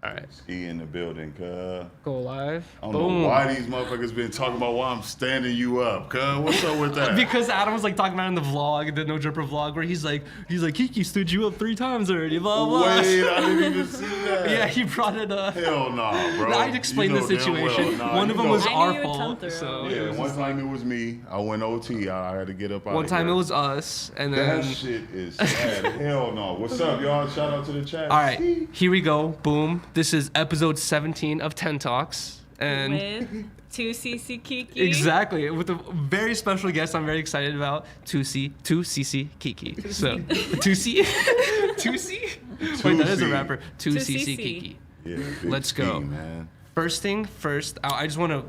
All right. Ski in the building, cuz. Go live. I don't know why these motherfuckers been talking about why I'm standing you up, cuz. What's up with that? Because Adam was like talking about it in the vlog, the No Jumper vlog, where he's like, KeeKee stood you up 3 times already, blah, blah. Wait, I didn't even see that. Yeah, he brought it up. Hell nah, bro. I'd explain the situation. One of them was our fault. So yeah, one time it was me. I went OT. I had to get up out one of time here. it was us, and then... That shit is sad. Hell no. What's up, y'all? Shout out to the chat. All right, here we go. Boom. This is episode 17 of 10 Talks. And with 2ccKeeKee. Exactly, with a very special guest I'm very excited about, 2ccKeeKee. So, 2C? Wait, that is a rapper. 2ccKeeKee. Yeah, Let's go. Man. First thing first, I just want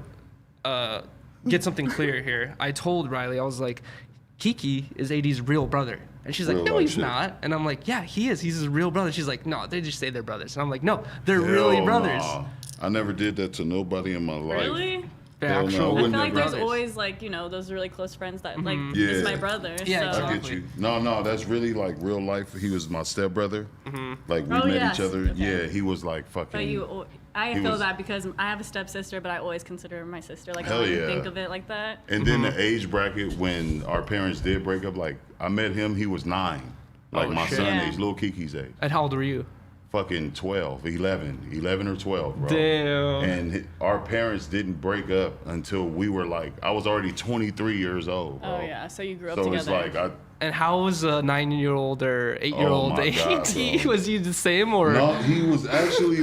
to get something clear here. I told Rylee, I was like, KeeKee is AD's real brother. And she's like, no, he's not. And I'm like, yeah, he is. He's his real brother. She's like, no, they just say they're brothers. And I'm like, no, they're really brothers. Nah. I never did that to nobody in my life. Really? They're Hell no, actual I feel like brothers. there's always like, you know, those really close friends that like, Yeah. this is my brother. Yeah, so. I get you. No, that's really like real life. He was my stepbrother. Like we Oh, met yes. each other. Okay. Yeah, he was like fucking. But I he feel was- that because I have a stepsister, but I always consider her my sister. Like, Hell I don't yeah. think of it like that. And then the age bracket when our parents did break up, like I met him, he was 9. Like Oh, my shit. son Yeah. age, little Kiki's age. And how old were you? Fucking 12, 11 or 12, bro. Damn. And our parents didn't break up until we were like, I was already 23 years old, bro. Oh, yeah. So you grew up So together. it's like, And how was a 9-year-old or 8-year-old Oh my God, AD? bro. Was he the same or? no, he was actually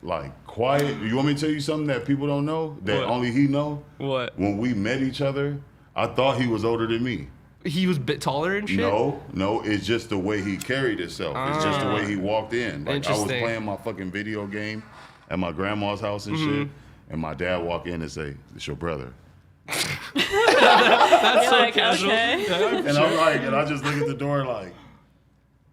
like quiet. You want me to tell you something that people don't know? That What? only he know? What? When we met each other, I thought he was older than me. He was a bit taller and shit? No, it's just the way he carried himself. It's just the way he walked in. Like I was Interesting. playing my fucking video game at my grandma's house and shit, and my dad walk in and say, "It's your brother." That's You're so like, casual. okay. And I'm like, and I just look at the door like,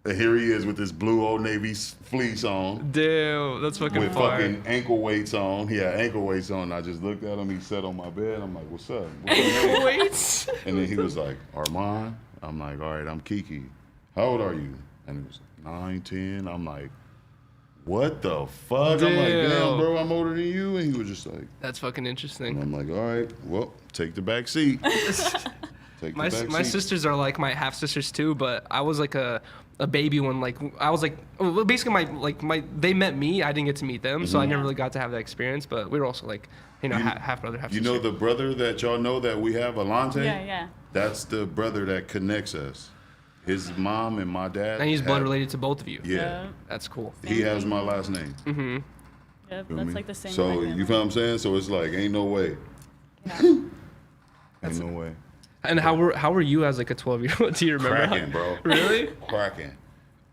and here he is with this blue Old Navy fleece on. Damn, that's fucking With fire. fucking ankle weights on. He had ankle weights on. I just looked at him. He sat on my bed. I'm like, what's up? What's your name? Wait. And then he was like, Armand. I'm like, all right, I'm KeeKee. How old are you? And he was 9, 10. I'm like, what the fuck? I'm like, Damn. damn, bro, I'm older than you. And he was just like, That's fucking interesting. and I'm like, all right, well, take the back seat. Take My the back seat. sisters are like my half sisters too, but I was like a baby when like I was like well, basically my they met me, I didn't get to meet them, so I never really got to have that experience. But we were also like half brother, half You sister. know the brother that y'all know that we have, Alante? Yeah. That's the brother that connects us. His mom and my dad. And he's blood have- related to both of you. Yeah. That's cool. He has my last name. Yep, Feel that's me? like the same. So with my you feel what I'm saying? So it's like, ain't no way. grandma. Ain't no way. And how were you as like a 12-year-old? Do you remember? Cracking, bro. Really? Cracking.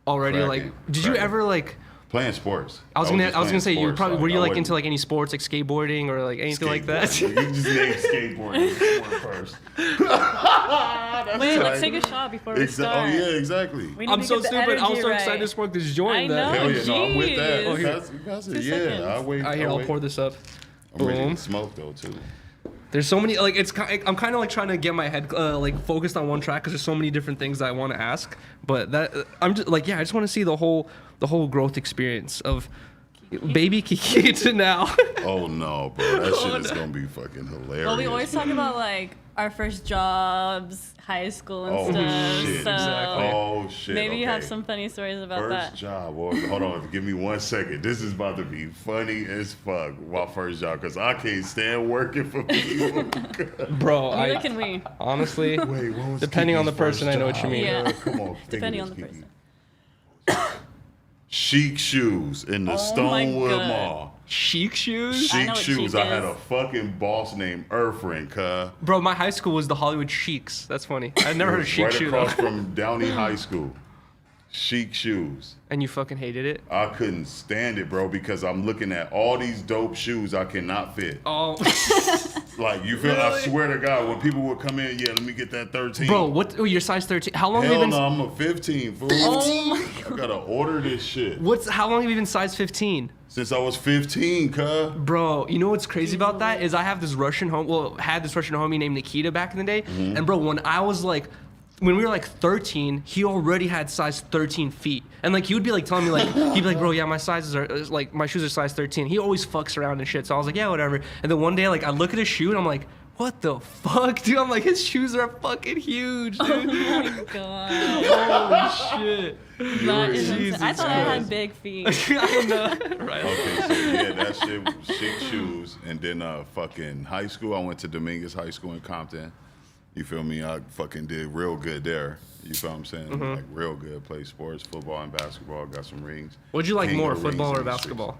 Already Cracking. like did you Cracking. ever like Playing sports. I was just gonna playing say you sports, probably were you I like wasn't- into like any sports like skateboarding or like anything like that? Skateboarding. You just named skateboarding sport first. Wait, let's take a shot before we start. Oh yeah, exactly. We need I'm to so get the stupid. I was energy so right. excited to smoke this joint. I that- know. Hell yeah, no, I'm with that. Oh, here. That's it. 2 Yeah, seconds. I wait. Here, I I'll wait. pour this up. I'm ready Boom. to smoke though too. There's so many like I'm kind of like trying to get my head like focused on one track because there's so many different things that I want to ask. But that I'm just like I just want to see the whole growth experience of baby KeeKee to now. Oh no, bro, that shit is gonna be fucking hilarious. Well, we always talk about like our first jobs, high school and Oh stuff. shit! So Oh shit! maybe you have okay. some funny stories about First that. job, boy. Hold on, give me 1 second. This is about to be funny as fuck. My first job, cause I can't stand working for people. Bro, Neither can we. honestly Wait, what was depending on the KeeKee's person, first I know what you job? mean. Yeah. Come on, think Depending of on the this, KeeKee. person. Chic shoes in the Oh my Stonewood God. Mall. Chic shoes. I Chic know what shoes. chic I had is. a fucking boss named Irfrin, cuh. Bro, my high school was the Hollywood Chics. That's funny. I'd never heard of chic right shoe across though. from Downey High School. Chic shoes. And you fucking hated it. I couldn't stand it, bro, because I'm looking at all these dope shoes I cannot fit. Oh, Like, you feel, I Really? swear to God, when people would come in, yeah, let me get that 13. bro, what? Oh, you're size 13. How long have you Hell been? no, I'm a 15, fool. I gotta order this shit. How long have you been size 15? Since I was 15, cuh. Bro, you know what's crazy about that is I have this Russian had this Russian homie named Nikita back in the day, and bro, when we were like 13, he already had size 13 feet. And like he would be like telling me like he'd be like, bro, yeah, my sizes are like my shoes are size 13. He always fucks around and shit. So I was like, yeah, whatever. And then one day like I look at his shoe and I'm like, what the fuck, dude? I'm like, his shoes are fucking huge, dude. Oh my god. Holy shit. That is insane. Jesus I thought I Christ. had big feet. I know. Right. Okay, so yeah, that shit was chic shoes. And then fucking high school, I went to Dominguez High School in Compton. You feel me? I fucking did real good there. You feel what I'm saying? Like real good. Played sports, football and basketball. Got some rings. What'd you like King more, of rings football or in the streets. basketball?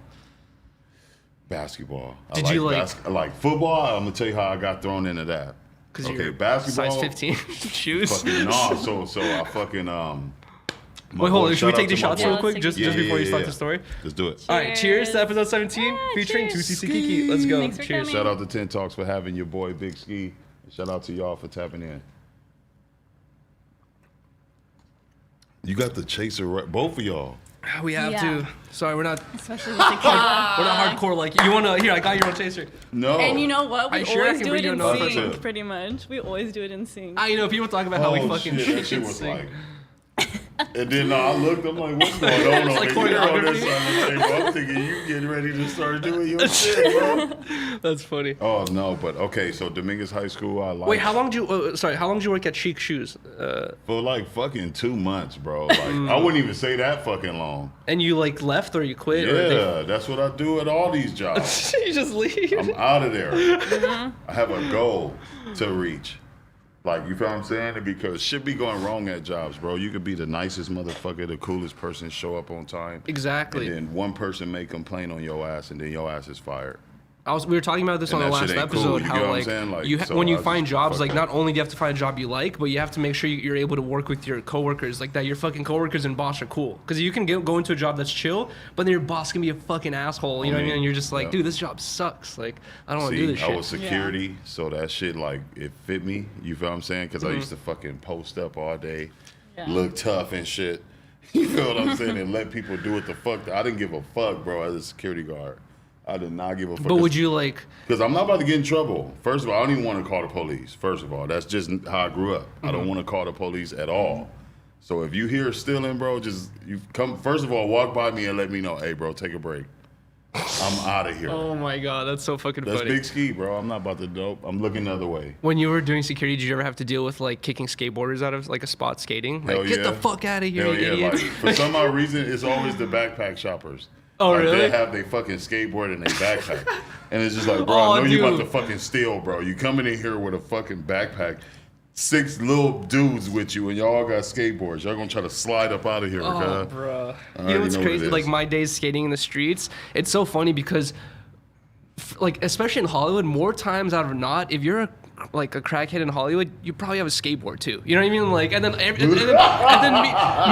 Basketball. Did you like football? I'm gonna tell you how I got thrown into that. Because Okay, you're basketball. size 15 shoes. Fucking no. So I fucking Wait, hold on. Should we take the the shots real quick just before you start the story? Let's do it. All right, cheers to episode 17 Yeah, featuring cheers. 2ccKeeKee. Let's go. Thanks for Cheers. coming. Shout out to 10 Talks for having your boy Big Ski. Shout out to y'all for tapping in. You got the chaser right, both of y'all. We have Yeah. to. Sorry, we're not Especially with the camera. we're not hardcore like you wanna here, I got your own chaser. No. And you know what? Are We you sure I always can do read it your in notes? That's sync, it. pretty much. We always do it in sync. You know, people talk about how we fucking shit, that shit was sing. like. And then I looked, I'm like, what's going on It's over like here on this choreography. side of the table? I'm thinking you getting ready to start doing your shit, bro. That's funny. Oh no, but okay, so Dominguez High School, I like. Wait, how long did you how long did you work at Chic Shoes? For like fucking 2 months, bro. Like I wouldn't even say that fucking long. And you like left or you quit? Yeah, that's what I do at all these jobs. You just leave. I'm out of there. I have a goal to reach. Like, you feel what I'm saying? Because shit be going wrong at jobs, bro. You could be the nicest motherfucker, the coolest person, show up on time. Exactly. And then one person may complain on your ass, and then your ass is fired. We were talking about this And on the that last shit ain't cool, episode. you How get what I'm like, saying? Like, so when you I find just jobs, fuck like that. not only do you have to find a job you like, but you have to make sure you're able to work with your coworkers, like that. Your fucking coworkers and boss are cool, because you can go into a job that's chill, but then your boss can be a fucking asshole. You know what I mean? And you're just like, yeah. dude, this job sucks. Like, I don't want to do this I shit. was security, so that shit, like, it fit me. You feel what I'm saying? Because I used to fucking post up all day, Yeah. look tough and shit. You feel what I'm saying? And let people do what the fuck. I didn't give a fuck, bro, as a security guard. I did not give a fuck. But would you like? Because I'm not about to get in trouble. First of all, I don't even want to call the police. First of all, that's just how I grew up. I don't want to call the police at all. So if you hear stealing, bro, just you come. First of all, walk by me and let me know. Hey, bro, take a break. I'm out of here. Oh my god, that's so fucking That's funny. Big Ski, bro. I'm not about to dope. I'm looking the other way. When you were doing security, did you ever have to deal with like kicking skateboarders out of like a spot skating? Like, Hell get the yeah. fuck out of here, Hell you yeah. idiot. Like, for some odd reason, it's always the backpack shoppers. Oh, like, really? They have their fucking skateboard in their backpack. And it's just like, bro, Oh, I know you about to dude. fucking steal, bro. You coming in here with a fucking backpack, 6 little dudes with you, and y'all all got skateboards. Y'all gonna try to slide up out of here, Oh, okay? bro. You already know what's know what it crazy? is. Like my days skating in the streets, it's so funny because, like, especially in Hollywood, more times out of not, if you're a crackhead in Hollywood, you probably have a skateboard too. You know what I mean? Like, and then me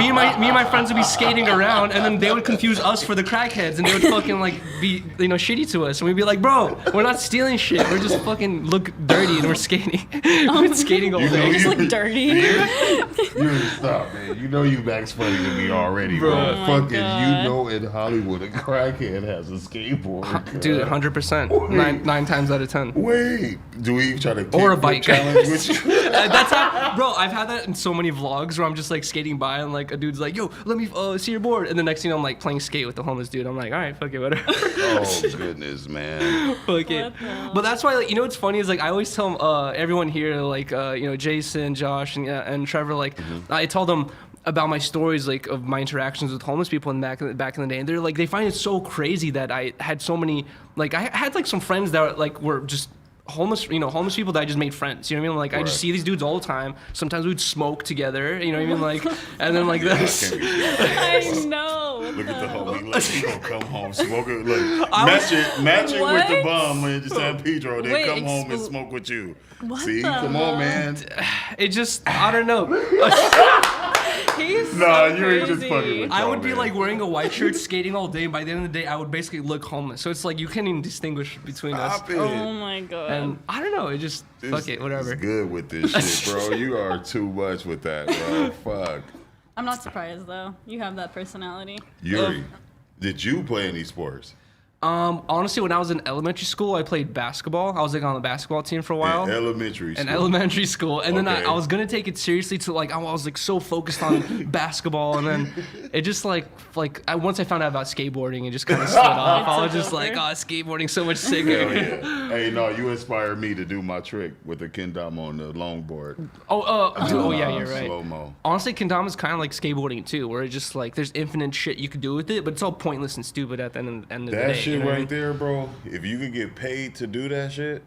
and my friends would be skating around, and then they would confuse us for the crackheads, and they would fucking like be shitty to us, and we'd be like, bro, we're not stealing shit, we're just fucking look dirty, and we're skating. We've been skating all You know day. just look dirty. You stop, man. You know you Max funny to me already, bro. Bro. Oh my Fucking, God. you know in Hollywood, a crackhead has a skateboard. Dude, cuz. 100%. Nine times out of 10. Wait, do we try to Or a kickflip bike. challenge with you? That's how, bro. I've had that in so many vlogs where I'm just like skating by and like a dude's like, "Yo, let me see your board," and the next thing I'm like playing skate with the homeless dude. I'm like, "All right, fuck it, whatever." Oh goodness, man. Fuck it. What the hell? But that's why, like, you know what's funny is like I always tell everyone here, like Jason, Josh, and Trevor, like I tell them about my stories, like of my interactions with homeless people back in the day, and they're like, they find it so crazy that I had so many, like I had like some friends that were just homeless people that I just made friends. You know what I mean? Like I just Right. see these dudes all the time. Sometimes we'd smoke together. You know what I mean? Like, and then like this. I know. Look at the homie. Like, he gonna come home, smoke it. Look, match it with the What? bum in San Pedro. Then Wait, come home and smoke with you. See, the come on, man. It just, I don't know. He's Nah, so you ain't just crazy. fucking with I y'all, would be man. like wearing a white shirt, skating all day. And by the end of the day, I would basically look homeless. So it's like you can't even distinguish between us. Stop it. Oh my god. And I don't know. It just fuck it, whatever. It's good with this shit, bro. You are too much with that, bro. Fuck. I'm not surprised though. You have that personality. Yuri, did you play any sports? Honestly, when I was in elementary school, I played basketball. I was like on the basketball team for a while. In elementary school. In elementary school, and then Okay. I was gonna take it seriously to like I was like so focused on basketball, and then it just once I found out about skateboarding, it just kind of slid off. I was just like, oh, skateboarding's so much sicker. Hell yeah. Hey, no, you inspired me to do my trick with the kendama on the longboard. Oh yeah, you're right. Slow mo. Honestly, kendama is kind of like skateboarding too, where it's just like there's infinite shit you could do with it, but it's all pointless and stupid at the end of the day. That shit you know what I right mean? there, bro. If you could get paid to do that shit,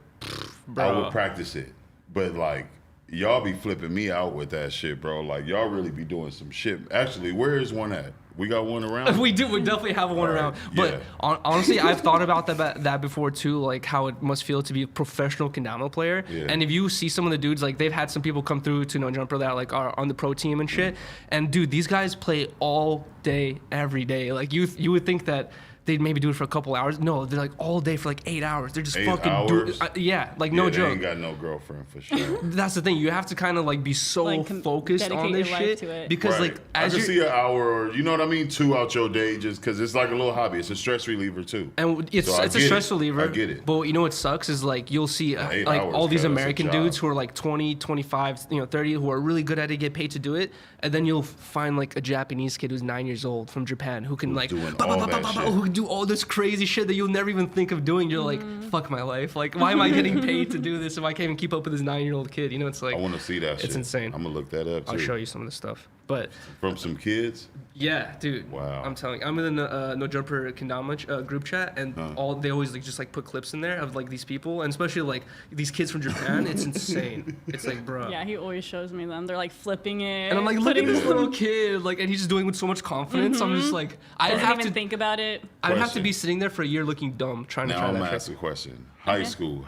Bro. I would practice it. But like, y'all be flipping me out with that shit, bro. Like, y'all really be doing some shit. Actually, where is one at? We got one around? We do. We definitely have one around. But yeah. Honestly, I've thought about that before too, like how it must feel to be a professional kendama player. Yeah. And if you see some of the dudes, like they've had some people come through to No Jumper that like are on the pro team and shit. And dude, these guys play all day, every day. Like you would think that they'd maybe do it for a couple hours. No, they're like all day for like 8 hours. They're just 8 fucking doing. hours? Yeah, like no They joke. ain't got no girlfriend for sure. That's the thing. You have to kind of like be so Like, focused on dedicate this your life shit to it. because Right. like I as can you see an hour or, you know what I mean, 2 out your day just because it's like a little hobby. It's a stress reliever too. and it's So I it's a get stress it. reliever. I get it. But you know what sucks is like you'll see 8 like hours, all these cuz, that's a American job. dudes who are like 20, 25, 30 who are really good at it, get paid to do it, and then you'll find like a Japanese kid who's 9 years old from Japan who can Who's like doing all that shit. who can do all this crazy shit that you'll never even think of doing. You're like, fuck my life. Like, why am I getting paid to do this if I can't even keep up with this 9-year-old kid? You know, it's like I want to see that shit. it's insane. I'm going to look that up too. I'll show you some of the stuff. But From some kids? yeah, dude. Wow. I'm telling you, I'm in the No Jumper Kendama group chat, and they always like just like put clips in there of like these people, and especially like these kids from Japan. It's insane. It's like, bro. Yeah, he always shows me them. They're like flipping it. And I'm like, look at putting this them- little kid, like, and he's just doing it with so much confidence. I'm just like, I'd Doesn't have even to think about it. I'd have to Question. be sitting there for a year looking dumb trying to Now try I'm that going to trick. ask a question. High school.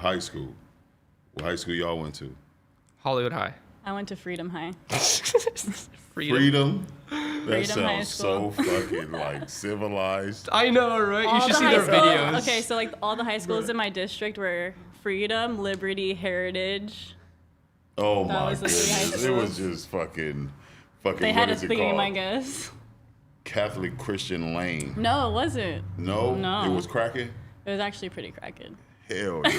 What high school y'all went to? Hollywood High. I went to Freedom High. Freedom? That Freedom High sounds so School. fucking like civilized. I know, right? All You should the see high their schools- videos. Okay, so like all the high schools in my district were Freedom, Liberty, Heritage. Oh That my was the three high goodness. It was schools. just fucking They what had a is it theme, called? I guess. Catholic Christian Lane. No, it wasn't. No? No. It was cracking? It was actually pretty cracking. Hell yeah.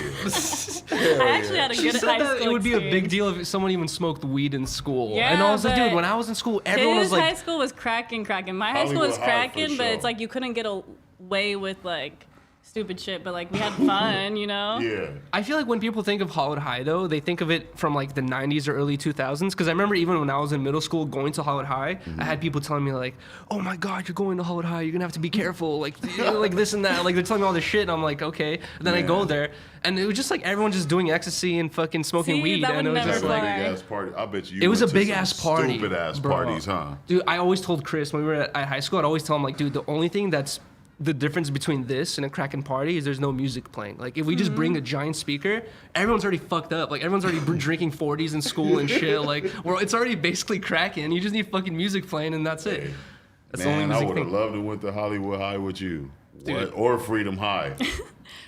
I actually had a She good said high that school it would be a big experience. deal if someone even smoked weed in school. Yeah, and I was like, dude, but when I was in school, everyone His was high like, school was cracking. My high school was Hollywood High, for cracking, but it's sure. like you couldn't get away with like stupid shit. But like we had fun, you know. Yeah. I feel like when people think of Hollywood High, though, they think of it from like the 90s or early 2000s. Because I remember even when I was in middle school going to Hollywood High, I had people telling me like, oh my God, you're going to Hollywood High. You're going to have to be careful. Like, like this and that. Like they're telling me all this shit. And I'm like, okay. And then I go Man. there. And it was just like everyone just doing ecstasy and fucking smoking See, weed. that And it would was never just That's a like, fly. big ass party. I bet you It was went a to big some ass party. Stupid ass bro. parties, huh? Dude, I always told Chris when we were at high school, I'd always tell him like, dude, the only thing that's the difference between this and a cracking party is there's no music playing. Like if we just bring a giant speaker, everyone's already fucked up. Like everyone's already drinking 40s in school and shit. Like it's already basically cracking. You just need fucking music playing and that's it. That's the only Man, I music would have thing. loved to went to Hollywood High with you. Dude. Or Freedom High.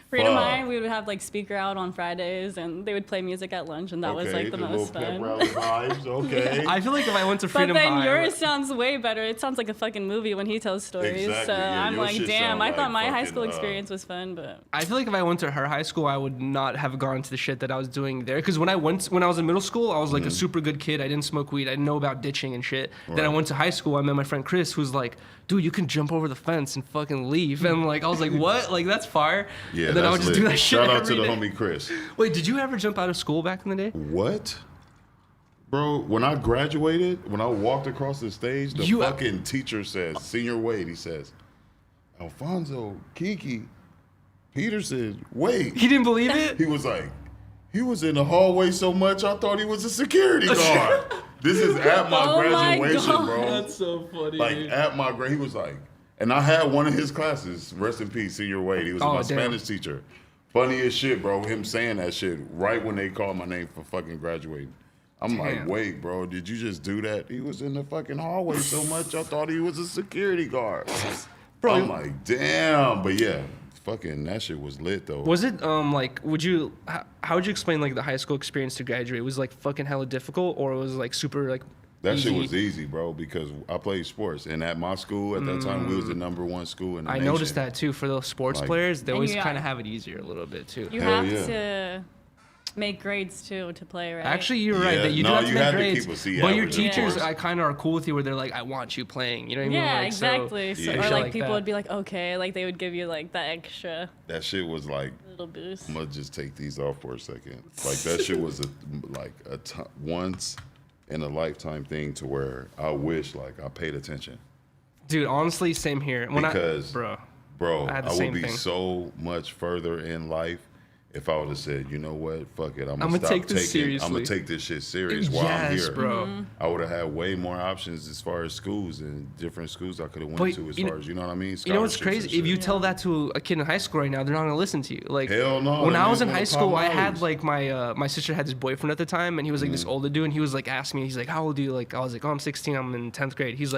Freedom Fuck. High, we would have like speaker out on Fridays, and they would play music at lunch, and that was like the little most pep fun. rally vibes. Okay. I feel like if I went to But Freedom then High, yours sounds way better. It sounds like a fucking movie when he tells stories. Exactly, So yeah, I'm your like, shit damn, sound I like thought my high fucking, school experience was fun, but I feel like if I went to her high school, I would not have gone to the shit that I was doing there. Because when I was in middle school, I was like a super good kid. I didn't smoke weed. I didn't know about ditching and shit. Then I Right. went to high school. I met my friend Chris, who's like, dude, you can jump over the fence and fucking leave. And like, I was like, what? Like, that's fire. Yeah, and then I would that's just lit. do that shit Shout out to every the day. homie Chris. Wait, did you ever jump out of school back in the day? What? Bro, when I graduated, when I walked across the stage, the You- fucking teacher says, Senior Wade, he says, Alfonso, KeeKee, Peter said, wait. He didn't believe it? He was like, he was in the hallway so much, I thought he was a security guard. This is at my Oh my graduation, God. bro. so funny, Like at my grade, he was like, and I had one of his classes, rest in peace, Senior Wade. He was Oh, my damn. Spanish teacher. Funny as shit, bro. Him saying that shit right when they called my name for fucking graduating. I'm like, Damn. wait, bro, did you just do that? He was in the fucking hallway so much, I thought he was a security guard. Bro, I'm like, damn. But yeah, fucking that shit was lit though. Was it like how would you explain like the high school experience to graduate? Was it like fucking hella difficult or was it like super like That shit was easy, bro, because I played sports. And at my school, at that time, we was the #1 school in the nation. I noticed that, too. For those sports players, they always kind of have it easier a little bit, too. You have to make grades, too, to play, right? Actually, you're right. That you do have to make grades. But your teachers kind of are cool with you where they're like, I want you playing. You know what I mean? Yeah, like, exactly. So, or, like, people would be like, okay. Like, they would give you, like, that extra. That shit was like, little boost. I'm going to just take these off for a second. Like, that shit was once in a lifetime thing to where I wish, like, I paid attention. Dude, honestly, same here. Bro, I would be so much further in life if I would have said, you know what, fuck it, I'm gonna take this seriously. I'm gonna take this shit serious while I'm here. Bro. Mm-hmm. I would have had way more options as far as schools and different schools I could have went to as far as, you know what I mean? You know what's crazy? If you tell that to a kid in high school right now, they're not gonna listen to you. Like, hell no. When I was in high school, I had like my sister had this boyfriend at the time, and he was like this older dude, and he was like asking me, he's like, how old are you? Like, I was like, oh, I'm 16, I'm in 10th grade. He was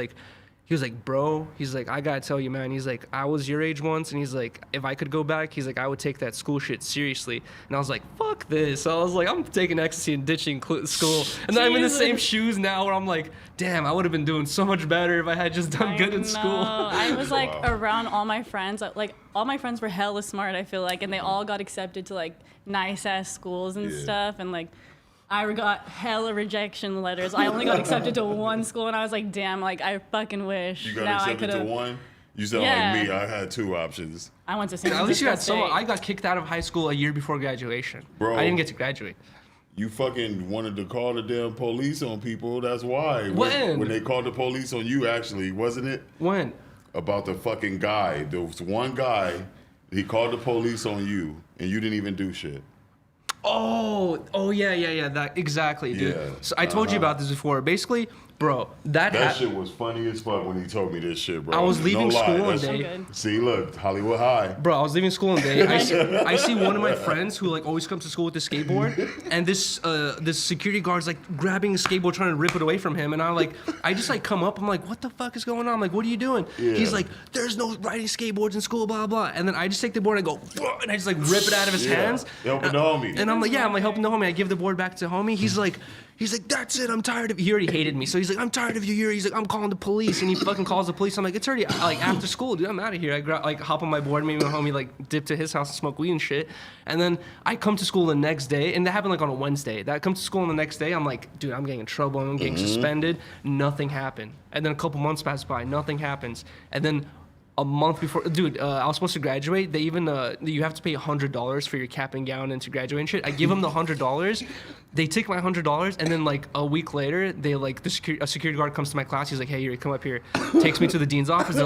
like, bro, he's like, I gotta tell you, man. He's like, I was your age once, and he's like, if I could go back, he's like, I would take that school shit seriously. And I was like, fuck this. So I was like, I'm taking ecstasy and ditching school. And then I'm in the same shoes now where I'm like, damn, I would have been doing so much better if I had just done good in school. I was like around all my friends. Like, all my friends were hella smart, I feel like, and they all got accepted to like nice ass schools and stuff. And like, I got hella rejection letters. I only got accepted to one school, and I was like, damn, like, I fucking wish. You got accepted to one? You sound like me. I had 2 options. I went to San Francisco. At least you had someone. I got kicked out of high school a year before graduation. Bro, I didn't get to graduate. You fucking wanted to call the damn police on people. That's why. When they called the police on you, actually, wasn't it? When? About the fucking guy. There was one guy, he called the police on you, and you didn't even do shit. Oh yeah, that exactly, dude. Yeah. So I told you about this before. Basically, bro, that shit was funny as fuck when he told me this shit, bro. I was leaving school one day. So see, look, Hollywood High. Bro, I was leaving school one day. I see one of my friends who like always comes to school with the skateboard, and this security guard's like grabbing his skateboard trying to rip it away from him, and I just like come up. I'm like, what the fuck is going on? I'm like, what are you doing? Yeah. He's like, there's no riding skateboards in school, blah blah. And then I just take the board and I go, and I just like rip it out of his hands. Helping the homie. And I'm like, I'm like helping the homie. I give the board back to homie. He's like, that's it. I'm tired of you. He already hated me. So he's like, I'm tired of you, Yuri. He's like, I'm calling the police. And he fucking calls the police. I'm like, it's already like after school, dude. I'm out of here. I hop on my board. Maybe my homie like dip to his house and smoke weed and shit. And then I come to school the next day, and that happened like on a Wednesday. That I come to school on the next day. I'm like, dude, I'm getting in trouble. I'm getting suspended. Nothing happened. And then a couple months pass by. Nothing happens. And then a month before, dude, I was supposed to graduate. They even, you have to pay $100 for your cap and gown and to graduate and shit. I give them the $100. They take my $100, and then like a week later, they like a security guard comes to my class. He's like, "Hey, Yuri, come up here." Takes me to the dean's office. They're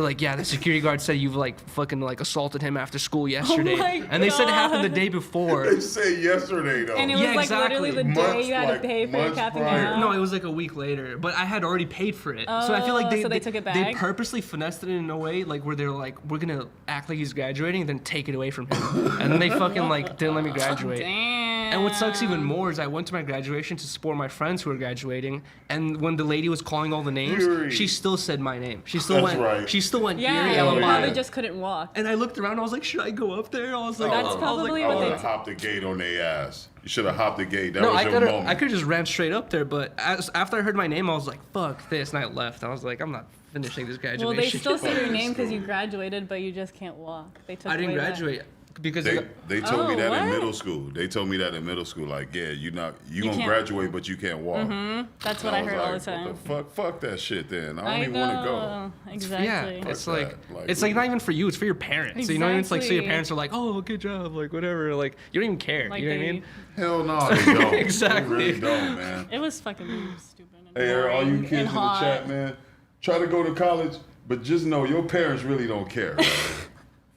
like, "Yeah, the security guard said you've like fucking like assaulted him after school yesterday." And they said it happened the day before. They say yesterday though. And it was literally the day you had to pay for your cap and gown. No, it was like a week later, but I had already paid for it. So I feel like they took it back. They purposely finessed it in a way like where they're like, we're gonna act like he's graduating, and then take it away from him. And then they fucking like didn't let me graduate. Damn. And what sucks even more is I went to my graduation to support my friends who were graduating, and when the lady was calling all the names, Yuri. she still said my name. She still went. Right. She still went. Yeah, Yuri. you probably just couldn't walk. And I looked around. I was like, should I go up there? I was like, that's probably what I would they. have hopped the gate on their ass. You should have hopped the gate. That no, was your moment. I could have just ran straight up there, but after I heard my name, I was like, fuck this, and I left. I was like, I'm not finishing this graduation. Well, they still say your name because you graduated, but you just can't walk. They took. I didn't away graduate. Because they told me that what? in middle school. They told me that in middle school. Like, yeah, you gonna graduate, but you can't walk. That's what I heard all the time. What the fuck? Fuck that shit. Then I don't even want to go. Exactly. Yeah, it's like not even for you. It's for your parents. Exactly. You know what I mean? It's like so your parents are like, oh, good job, like whatever. Like you don't even care. Like you know what I mean? Hell no, they don't. Exactly. They really don't, man. It was fucking stupid. And Hey, all you boring kids in and the hot. chat, man, try to go to college, but just know your parents really don't care. Man.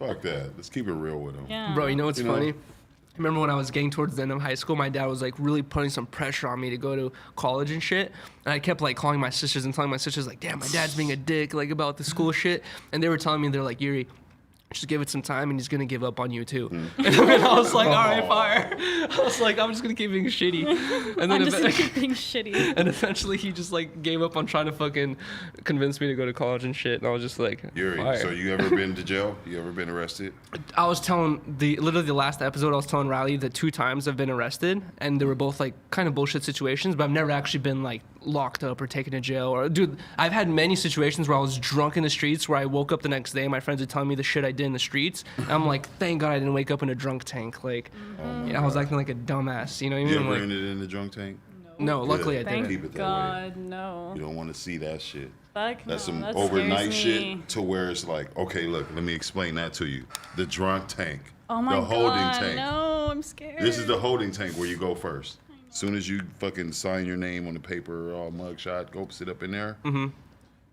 Fuck that. Let's keep it real with them. Yeah. Bro, you know what's funny? I remember when I was getting towards the end of high school, my dad was like really putting some pressure on me to go to college and shit. And I kept like calling my sisters and telling my sisters like, damn, my dad's being a dick, like about the school shit. And they were telling me, they're like, Yuri, just give it some time and he's gonna give up on you too. And then I was like, all right, fire. I was like, I'm just gonna keep being shitty. And then I'm just gonna keep being shitty. And eventually he just like gave up on trying to fucking convince me to go to college and shit. And I was just like, Yuri, fire. so you ever been to jail? You ever been arrested? I was telling literally the last episode, I was telling Rylee that 2 times I've been arrested, and they were both like kind of bullshit situations, but I've never actually been like locked up or taken to jail. Or dude, I've had many situations where I was drunk in the streets where I woke up the next day and my friends would tell me the shit I did in the streets. And I'm like, thank God I didn't wake up in a drunk tank. Like, I was acting like a dumbass. You know what I mean? You ever like, ended in the drunk tank? No, luckily I Thank didn't. Keep it that God, way. no. You don't want to see that shit. Fuck That's no, some that overnight scares me. shit to where it's like, okay, look, let me explain that to you. The drunk tank. Oh my the holding God, tank. no, I'm scared. This is the holding tank where you go first. As soon as you fucking sign your name on the paper, all mugshot, go sit up in there.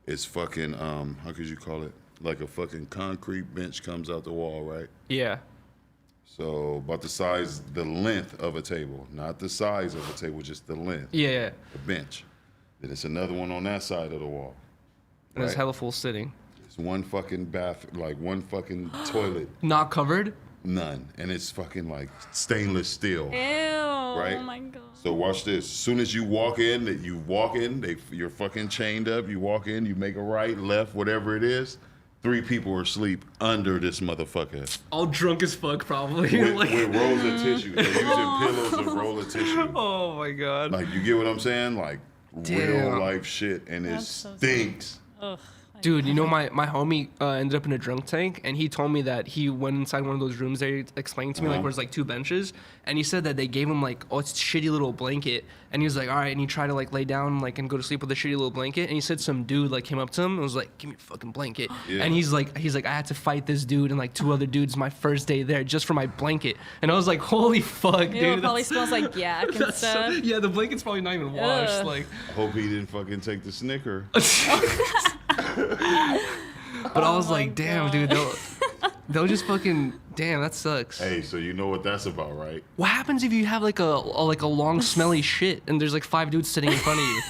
It's fucking, how could you call it? Like a fucking concrete bench comes out the wall, right? Yeah. So about the size, the length of a table, not the size of a table, just the length. Yeah. The bench. Then it's another one on that side of the wall. And it's right? hella full sitting. It's one fucking bath, like one fucking toilet. Not covered? None. And it's fucking like stainless steel. Ew. Right? Oh my God. So watch this. As soon as you walk in, you're fucking chained up. You walk in, you make a right, left, whatever it is. 3 people are asleep under this motherfucker. All drunk as fuck, probably. With rolls of tissue. They're using pillows of roll of tissue. Oh my God. Like, you get what I'm saying? Like, Damn. real life shit. And it That's so stinks. Ugh. Dude, you know, my homie ended up in a drunk tank, and he told me that he went inside one of those rooms they explained to me, like, where there's, like, 2 benches, and he said that they gave him, like, it's a shitty little blanket, and he was like, all right, and he tried to, like, lay down, like, and go to sleep with a shitty little blanket, and he said some dude, like, came up to him and was like, give me your fucking blanket, Yeah. and he's like, I had to fight this dude and, like, 2 other dudes my first day there just for my blanket, and I was like, holy fuck, Ew, dude. it probably smells like yak and that's stuff. yeah, the blanket's probably not even washed, Ugh. like. I hope he didn't fucking take the Snicker. But I was my like, damn, dude, they'll just fucking, damn, that sucks. Hey, so you know what that's about, right? What happens if you have like a long smelly shit and there's like 5 dudes sitting in front of you?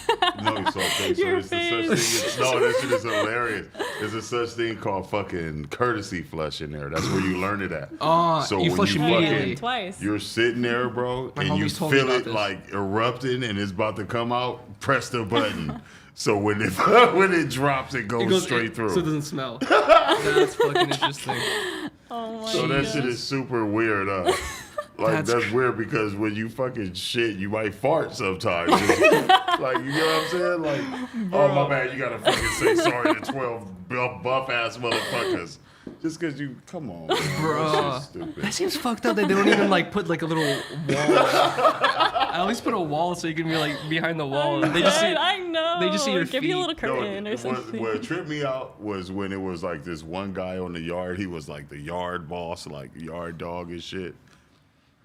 No, so okay, so Your it's the such thing. No, that shit is hilarious. There's a such thing called fucking courtesy flush in there. That's where you learn it at. Oh, So you when flush you immediately. Twice. You're sitting there, bro, My and you homies told me feel about it this. like erupting and it's about to come out. Press the button. So when it drops, it goes straight through. So it doesn't smell. That's fucking interesting. Oh my So that God. shit is super weird, Like, that's weird because when you fucking shit, you might fart sometimes. Like, you know what I'm saying? Like, oh, my bad, you gotta fucking say sorry to 12 buff-ass motherfuckers. Just because you, come on, man. Bro, That shit's stupid. that seems fucked up that they don't even like put like a little wall. I always put a wall so you can be like behind the wall. And they just see, I know. they just see your Give you a feet. little curtain or something. What tripped me out was when it was like this one guy on the yard. He was like the yard boss, like yard dog and shit.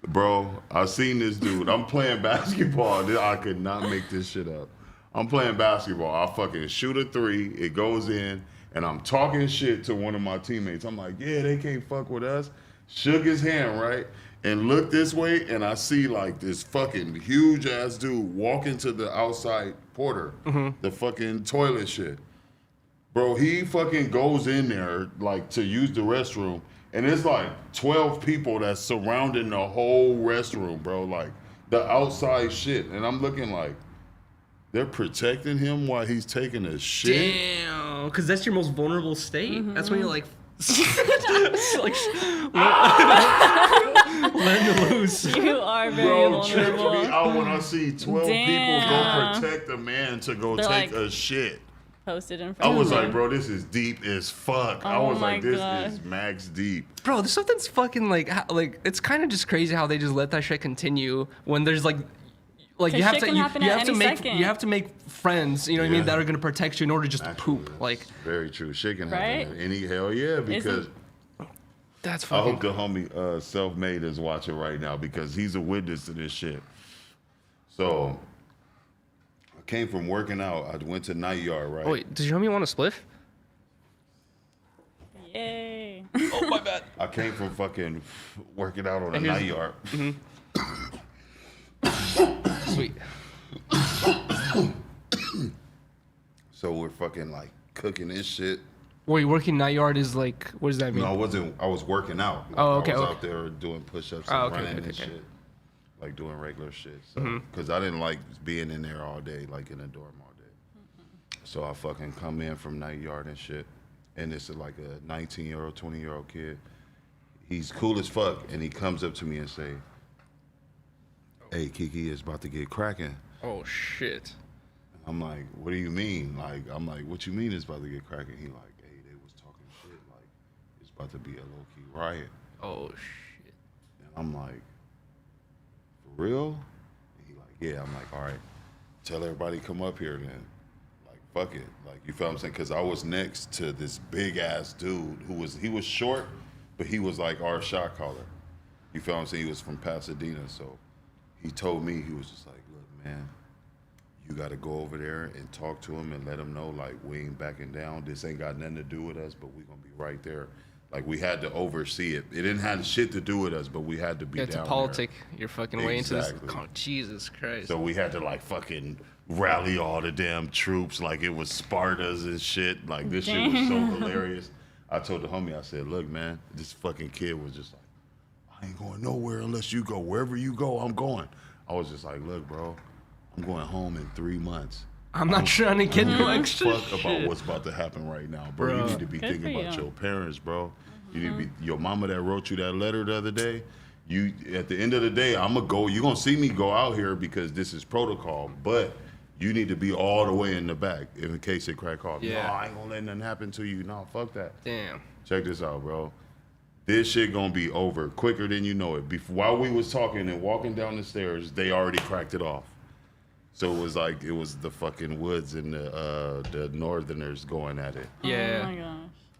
Bro, I seen this dude. I'm playing basketball. I could not make this shit up. I'm playing basketball. I fucking shoot a 3. It goes in. And I'm talking shit to one of my teammates. I'm like, yeah, they can't fuck with us. Shook his hand, right? And looked this way, and I see like this fucking huge ass dude walking to the outside porter, the fucking toilet shit. Bro, he fucking goes in there like to use the restroom, and it's like 12 people that's surrounding the whole restroom, bro. Like the outside shit. And I'm looking like, they're protecting him while he's taking a shit? Damn, because that's your most vulnerable state. That's when you're like, like letting loose. You are very Bro, tripped me vulnerable. out when I see 12 people go Damn. protect a man to go They're take like- a shit. Posted in I front was of like, him. bro, this is deep as fuck. I Oh was like, my this God. is max deep. Bro, there's something's fucking like it's kind of just crazy how they just let that shit continue when there's like you have shit to can happen at any second. you have to make friends, you know what I mean, Yeah. that are gonna protect you in order just to Actually, poop. that's Like very true. Shit can happen Right? at any hell yeah, because that's I fucking. hope the homie Self-Made is watching right now because he's a witness to this shit. So I came from working out. I went to Night Yard, right? Oh, wait, does your homie want a spliff? Yay. Oh my bad. I came from fucking working out on a And here's- Night Yard. Sweet. So we're fucking like cooking this shit. Wait, working night yard is like, what does that mean? No, I wasn't. I was working out. Like, Oh, okay, I was okay. out there doing push-ups Oh, and okay, running okay, and okay. shit, like doing regular shit. So, because I didn't like being in there all day, like in a dorm all day. So I fucking come in from Night Yard and shit, and it's like a 19-year-old, 20-year-old kid. He's cool as fuck, and he comes up to me and say, "Hey, KeeKee is about to get cracking." Oh shit. I'm like, what do you mean? Like, I'm like, what you mean it's about to get cracking? He like, hey, they was talking shit. Like, it's about to be a low-key riot. Oh, shit. And I'm like, for real? And he like, yeah. I'm like, all right, tell everybody come up here then. Like, fuck it. Like, you feel what I'm saying? Because I was next to this big-ass dude he was short, but he was like our shot caller. You feel what I'm saying? He was from Pasadena, so he told me, he was just like, look, man, you got to go over there and talk to him and let him know, like, we ain't backing down. This ain't got nothing to do with us, but we going to be right there. Like, we had to oversee it. It didn't have shit to do with us, but we had to be down there. To politic your fucking way into this. Oh, Jesus Christ. So we had to, like, fucking rally all the damn troops like it was Spartas and shit. Like, this shit was so hilarious. I told the homie, I said, look, man, this fucking kid was just like, I ain't going nowhere unless you go. Wherever you go, I'm going. I was just like, look, bro, I'm going home in 3 months. I'm not trying to get no extra fuck shit. about what's about to happen right now, bro. You need to be thinking about your parents, bro. You need to be your mama that wrote you that letter the other day. You at the end of the day, I'm gonna go. You're gonna see me go out here because this is protocol, but you need to be all the way in the back in case it crack off. Yeah. No, I ain't gonna let nothing happen to you. No, fuck that. Damn. Check this out, bro. This shit gonna be over quicker than you know it. While we was talking and walking down the stairs, they already cracked it off. So it was like, it was the fucking Woods and the Northerners going at it. Yeah. Oh my gosh.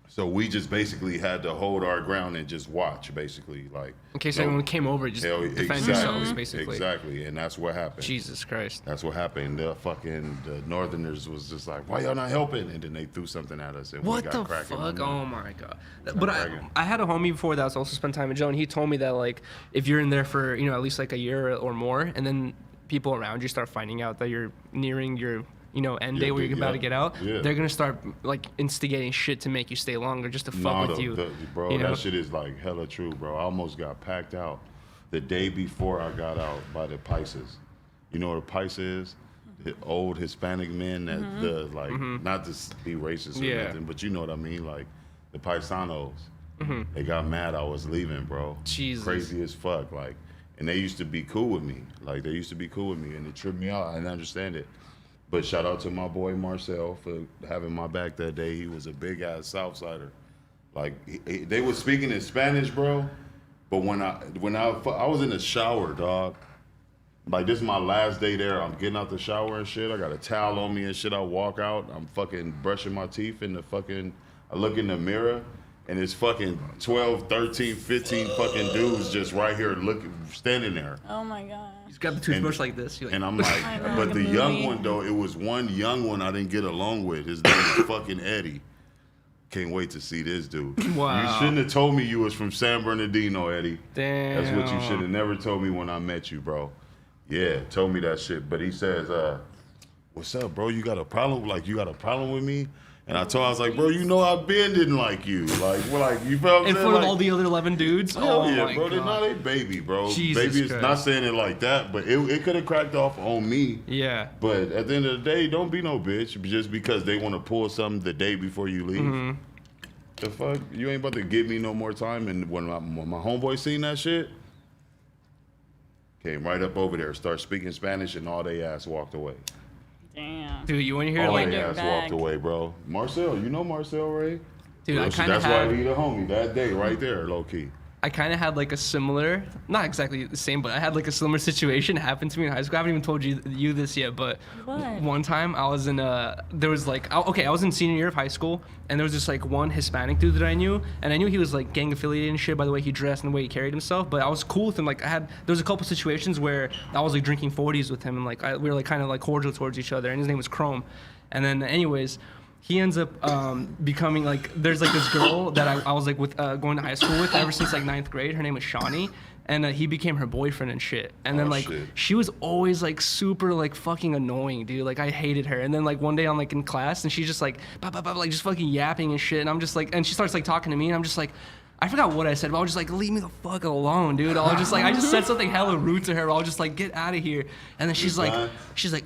So we just basically had to hold our ground and just watch, basically, like. In case anyone came over, just defend yourselves, basically. Exactly, and that's what happened. Jesus Christ. That's what happened. The Northerners was just like, why y'all not helping? And then they threw something at us and we got cracking. What the fuck? Oh my God. But I had a homie before that was also spent time in jail, and he told me that, like, if you're in there for, at least like a year or more, and then people around you start finding out that you're nearing your end date where you're about to get out, they're gonna start like instigating shit to make you stay longer just to fuck with you. Bro, that shit is like hella true, bro. I almost got packed out the day before I got out by the Pisces. You know what a Pice is? The old Hispanic men that does like, not to be racist or nothing, but you know what I mean, like the Paisanos. They got mad I was leaving, bro. Jesus. Crazy as fuck, like, and they used to be cool with me. Like, they used to be cool with me, and it tripped me out. I didn't understand it. But shout out to my boy Marcel for having my back that day. He was a big-ass Southsider. Like, they were speaking in Spanish, bro. But when I was in the shower, dog. Like, this is my last day there. I'm getting out the shower and shit. I got a towel on me and shit. I walk out. I'm fucking brushing my teeth I look in the mirror. And it's fucking 12, 13, 15 fucking dudes just right here standing there. Oh my God. He's got the toothbrush like this. And I'm like, but the young one though, it was one young one I didn't get along with. His name is fucking Eddie. Can't wait to see this dude. Wow. You shouldn't have told me you was from San Bernardino, Eddie. Damn. That's what you should have never told me when I met you, bro. Yeah, told me that shit. But he says, what's up, bro? You got a problem? Like, you got a problem with me? And I was like, bro, I've been didn't like you. Like, we're like, you felt me? In front of all the other 11 dudes? Oh yeah, my bro. They're God. not a baby, bro. Jesus baby is Christ. not saying it like that, but it could have cracked off on me. Yeah. But at the end of the day, don't be no bitch just because they want to pull something the day before you leave. The fuck? You ain't about to give me no more time. And when my homeboy seen that shit, came right up over there, start speaking Spanish, and all they ass walked away. Damn. Dude, you want to hear All like they ass walked away, bro. Marcel, you know Marcel, Ray? Dude, I kind of That's why he the homie that day right there, low key. I kind of had like a similar, not exactly the same, but I had like a similar situation happen to me in high school. I haven't even told you this yet, but What? one time I was in I was in senior year of high school, and there was just like one Hispanic dude that I knew, and I knew he was like gang affiliated and shit by the way he dressed and the way he carried himself, but I was cool with him. Like there was a couple situations where I was like drinking 40s with him, and like we were like kind of like cordial towards each other, and his name was Chrome. And then anyways, he ends up becoming like, there's like this girl that I was like with going to high school with ever since like 9th grade. Her name was Shawnee, and he became her boyfriend and shit. And then like she was always like super like fucking annoying, dude. Like I hated her. And then like one day I'm like in class and she's just like like just fucking yapping and shit. And I'm just like, and she starts like talking to me, and I'm just like, I forgot what I said, but I was just like, leave me the fuck alone, dude. I just said something hella rude to her. I was just like, get out of here. And then she's like,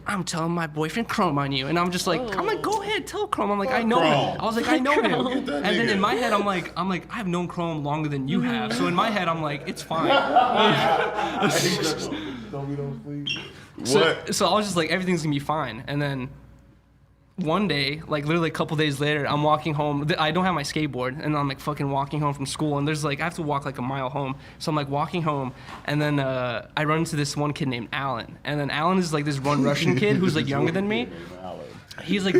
I'm telling my boyfriend Chrome on you. And I'm just like, go ahead, tell Chrome. I'm like, I know him. I was like, I know him. And then in my head, I'm like, I've known Chrome longer than you have. So in my head, I'm like, it's fine. What? So I was just like, everything's gonna be fine. And then one day, like literally a couple days later, I'm walking home. I don't have my skateboard, and I'm like fucking walking home from school, and there's like I have to walk like a mile home. So I'm like walking home, and then I run into this one kid named Alan, and then Alan is like this one Russian kid who's like younger than me. He's like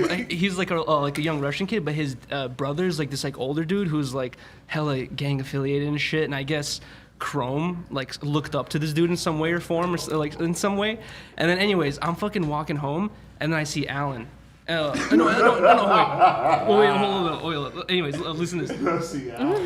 a young Russian kid, but his brother's like this like older dude who's like hella gang affiliated and shit, and I guess Chrome like looked up to this dude in some way or form, or like in some way. And then anyways, I'm fucking walking home, and then I see Alan. No, wait, hold on. Anyways, listen to this.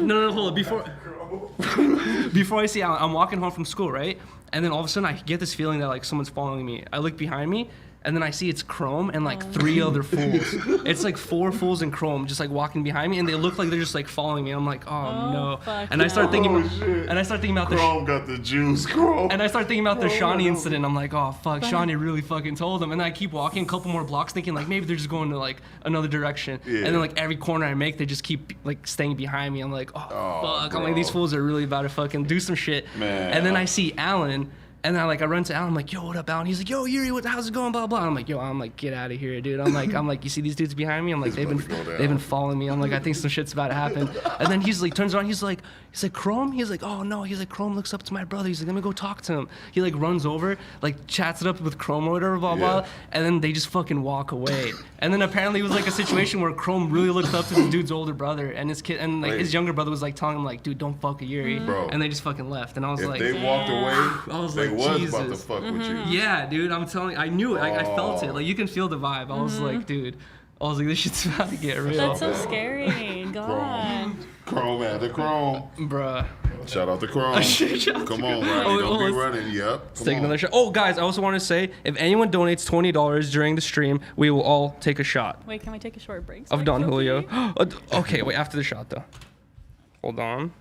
No, hold on. Before I see Alan, I'm walking home from school, right? And then all of a sudden, I get this feeling that like someone's following me. I look behind me, and then I see it's Chrome and like 3 other fools. It's like 4 fools in Chrome just like walking behind me, and they look like they're just like following me. I'm like, oh no. And I start thinking, about Chrome got the juice, Chrome. And I start thinking about the Shawnee incident. I'm like, oh fuck, Shawnee really fucking told them. And then I keep walking a couple more blocks, thinking like maybe they're just going to like another direction. Yeah. And then like every corner I make, they just keep like staying behind me. I'm like, oh fuck. Bro. I'm like, these fools are really about to fucking do some shit. Man. And then I see Alan. And then I run to Alan, I'm like, yo, what up, Alan? He's like, yo, Yuriy, how's it going, blah, blah. I'm like, get out of here, dude. I'm like, you see these dudes behind me? I'm like, they've been following me. I'm like, I think some shit's about to happen. And then he's like, turns around, he's like, Chrome? He's like, oh no, he's like, Chrome looks up to my brother. He's like, let me go talk to him. He like runs over, like chats it up with Chrome or whatever, blah, blah. And then they just fucking walk away. And then apparently it was like a situation where Chrome really looked up to this dude's older brother, and his kid, and like his younger brother was like telling him like, dude, don't fuck with Yuriy. Bro. And they just fucking left. And I was if like, they walked away, I was they like, was Jesus. about to fuck with you. Yeah, dude, I'm telling you, I knew it. I felt it. Like, you can feel the vibe. I was like, dude, this shit's about to get real. That's so scary. God. Chrome at the Chrome. Bruh. Shout out to Chrome. Come on, Rylee. Don't be running. Yep. Let's take another shot. Oh, guys, I also want to say, if anyone donates $20 during the stream, we will all take a shot. Wait, can we take a short break? Of Don Julio. Okay, wait, after the shot, though. Hold on.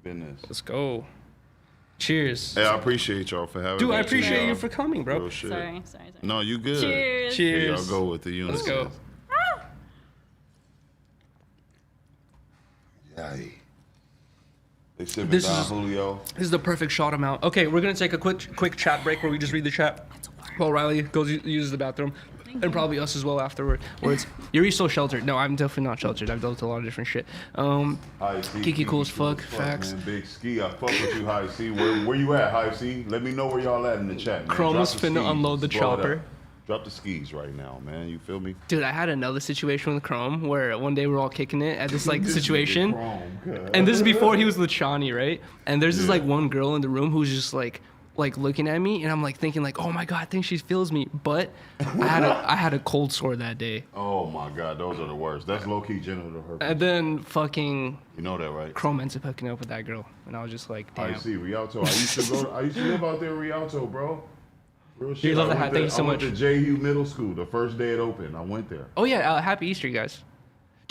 Business. Let's go. Cheers. Hey, I appreciate y'all for having me. Dude, I appreciate you for coming, bro. Sorry. No, you good. Cheers. Here y'all go with the unison. Let's go. Yay. They sipping Don Julio. This is the perfect shot amount. Okay, we're gonna take a quick chat break where we just read the chat while Rylee goes uses the bathroom, and probably us as well afterward. Yuriy's so sheltered. No, I'm definitely not sheltered. I've dealt with a lot of different shit. KeeKee cool as fuck. Facts. Man, Big Ski, I fuck with you, High C. Where you at, High C? Let me know where y'all at in the chat, man. Chrome is finna unload the chopper. Drop the skis right now, man. You feel me? Dude, I had another situation with Chrome where one day we were all kicking it at this like situation. And this is before he was with Shawnee, right? And there's this like one girl in the room who's just like looking at me, and I'm like thinking like, oh my god, I think she feels me. But I had a cold sore that day. Oh my god, those are the worst. That's low key genital herpes. And then fucking you know that, right? Chrome ends up hooking up with that girl, and I was just like, damn. I see Rialto. I used to live out there in Rialto, bro. Real shit. You love the hat. Thank you so much. I went to J.U. Middle School the first day it opened. I went there. Oh yeah, happy Easter, you guys.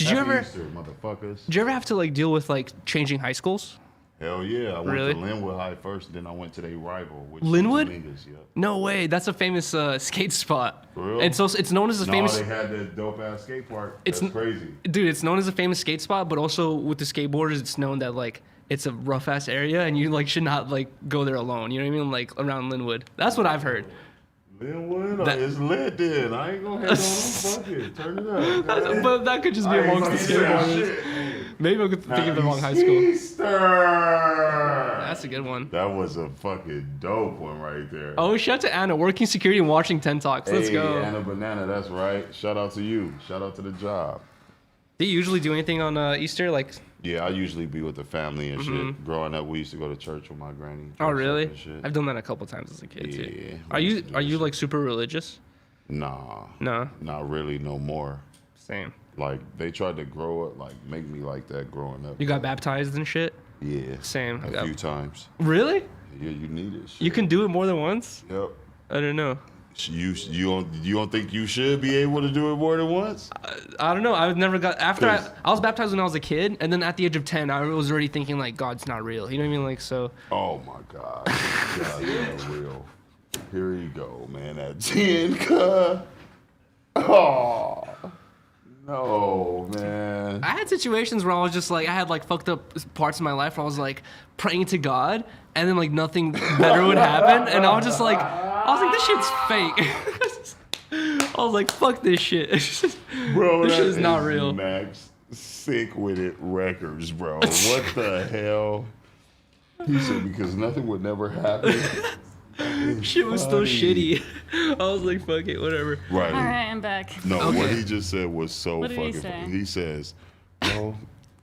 Happy Easter, motherfuckers. Did you ever have to like deal with like changing high schools? Hell yeah, I went to Linwood High first, then I went to their rival, which Linwood? was Dominguez, yeah. No way, that's a famous skate spot. For real? And so it's known as a famous. they had that dope ass skate park. That's crazy. Dude, it's known as a famous skate spot, but also with the skateboarders, it's known that like it's a rough ass area, and you like should not like go there alone. You know what I mean? Like around Linwood. That's what I've heard. Linwood, it's lit then. I ain't gonna hate on them. Fuck it, turn it up. But that could just be amongst the skateboarders. Maybe I'm thinking of the wrong high school. Easter. That's a good one. That was a fucking dope one right there. Oh, shout out to Anna, working security and watching 10 Talks. Let's go. Anna Banana, that's right. Shout out to you. Shout out to the job. Do you usually do anything on Easter? Like? Yeah, I usually be with the family and shit. Growing up, we used to go to church with my granny. Oh, really? I've done that a couple times as a kid too. Are you like super religious? Nah. No. Not really, no more. Same. Like they tried to grow it, like make me like that growing up. You got baptized and shit? Yeah. Same. A few times. Really? Yeah, you need it. Shit. You can do it more than once? Yep. I don't know. You don't think you should be able to do it more than once? I don't know. I never got after I was baptized when I was a kid, and then at the age of 10, I was already thinking like God's not real. You know what I mean? Like so. Oh my God, God's not real. Here you go, man. At 10, oh no, man. I had situations where I was just like, I had like fucked up parts of my life where I was like praying to God, and then like nothing better would happen, and I was like, this shit's fake. I was like, fuck this shit. Bro, this that shit is not real. Max Sick With It Records, bro. What the hell? He said, because nothing would never happen. Shit was still shitty. I was like, fuck it, whatever. Right. All right, I'm back. No, Okay. what he just said was so What did he fucking say? funny. He says, bro,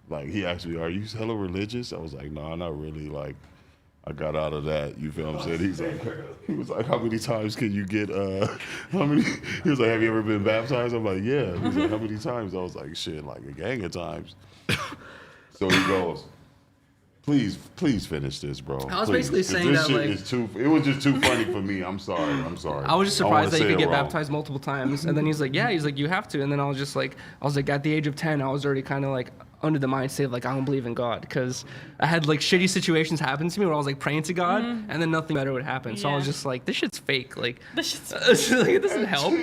like, he asked me, are you hella religious? I was like, nah, not really. Like, I got out of that. You feel what I'm saying? He was like, how many times can you get, how many? He was like, have you ever been baptized? I'm like, yeah. He was like, how many times? I was like, shit, like a gang of times. So he goes, please finish this, bro. I was Please. basically 'Cause saying this that, shit like- is it was just too funny for me. I'm sorry. I was just surprised that you could get wrong. baptized multiple times. And then he's like, yeah, he's like, you have to. And then I was like, at the age of 10, I was already kind of like under the mindset of like, I don't believe in God. Because I had like shitty situations happen to me where I was like praying to God and then nothing better would happen. So I was Yeah. just like, this shit's fake. Like, This shit's like it doesn't help.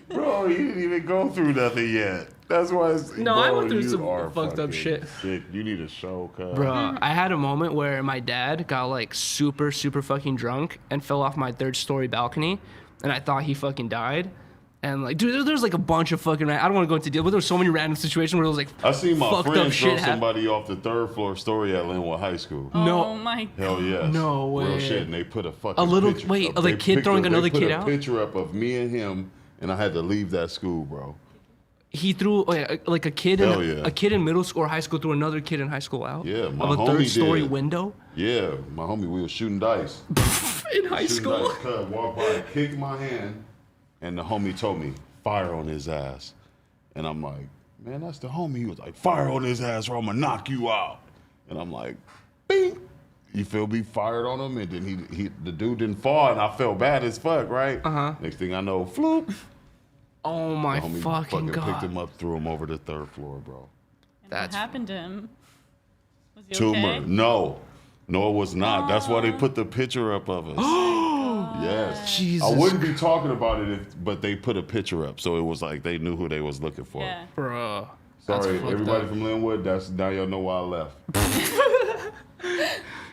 Bro, you didn't even go through nothing yet. That's why it's, No, bro, I went through you some are fucked up fucking shit. Sick. You need a show, cuz. Bro, I had a moment where my dad got like super fucking drunk and fell off my 3rd-story balcony, and I thought he fucking died. And like, dude, there's like a bunch of fucking. I don't want to go into deal, but there was so many random situations where it was like, I seen my fucked up friend throw shit happen. somebody off the 3rd floor story at Linwood High School. No. Oh my god. Hell yes. No Real way. shit. And they put a fucking picture, wait, they the kid picked throwing another they kid put out? a picture up of me and him, and I had to leave that school, bro. He threw like a kid Hell yeah. a kid in middle school or high school threw another kid in high school out. Yeah, my of a homie 3rd-story did. window Yeah, my homie, we was shooting dice. in high Shooting school. dice, cuz walked by, kicked my hand, and the homie told me, fire on his ass. And I'm like, man, that's the homie. He was like, fire on his ass or I'm gonna knock you out. And I'm like, bing. You feel me? Fired on him, and then the dude didn't fall, and I felt bad as fuck, right? Next thing I know, floop. Oh my The homie fucking picked god. him up, threw him over the 3rd floor, bro. What happened to him? Was he Tumor. okay? No, it was not. That's why they put the picture up of us. Yes. Jesus. I wouldn't be talking about it but they put a picture up, so it was like they knew who they was looking for. Yeah. Bro. That's Sorry, fucked everybody up. from Linwood. That's now y'all know why I left.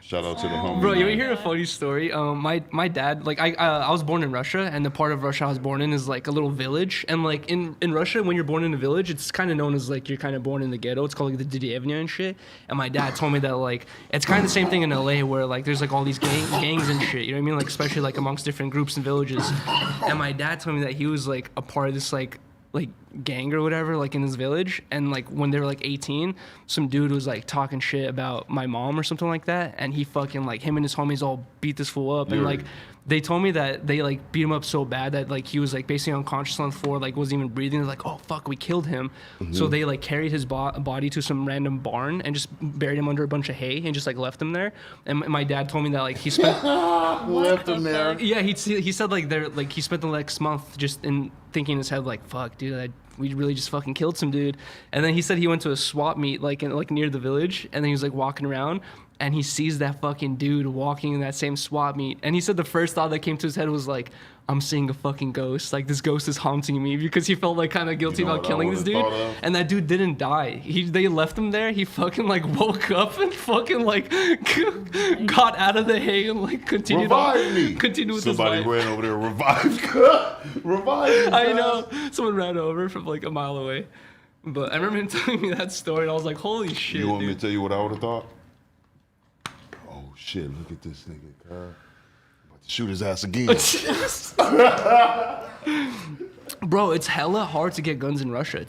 Shout out to the homie. Bro, you man. hear a funny story? My dad, like I was born in Russia, and the part of Russia I was born in is like a little village, and like in Russia, when you're born in a village, it's kind of known as like you're kind of born in the ghetto. It's called like the Derievnya and shit. And my dad told me that like it's kind of the same thing in LA where like there's like all these gangs and shit. You know what I mean? Like especially like amongst different groups and villages. And my dad told me that he was like a part of this like gang or whatever, like in his village, and like when they were like 18, some dude was like talking shit about my mom or something like that, and he fucking like him and his homies all beat this fool up, and Yuriy. like they told me that they like beat him up so bad that like he was like basically unconscious on the floor, like wasn't even breathing. They're like, oh fuck, we killed him. So they like carried his body to some random barn and just buried him under a bunch of hay and just like left him there. And my dad told me that like he spent Left him there. yeah, he said like he spent the next month just in thinking in his head like, fuck, dude, we really just fucking killed some dude. And then he said he went to a swap meet like near the village, and then he was like walking around, and he sees that fucking dude walking in that same swap meet. And he said the first thought that came to his head was like, I'm seeing a fucking ghost. Like this ghost is haunting me, because he felt like kind of guilty You know about what I killing this would've dude. thought of? And that dude didn't die. They left him there. He fucking like woke up and fucking like got out of the hay and like continued Revive with Somebody his life. ran over there, revived. Revive me. I cuz. know. Someone ran over from like a mile away. But I remember him telling me that story, and I was like, holy shit, You want me dude. to tell you what I would have thought? Oh shit! Look at this nigga, cuz. About to shoot his ass again. Bro, it's hella hard to get guns in Russia.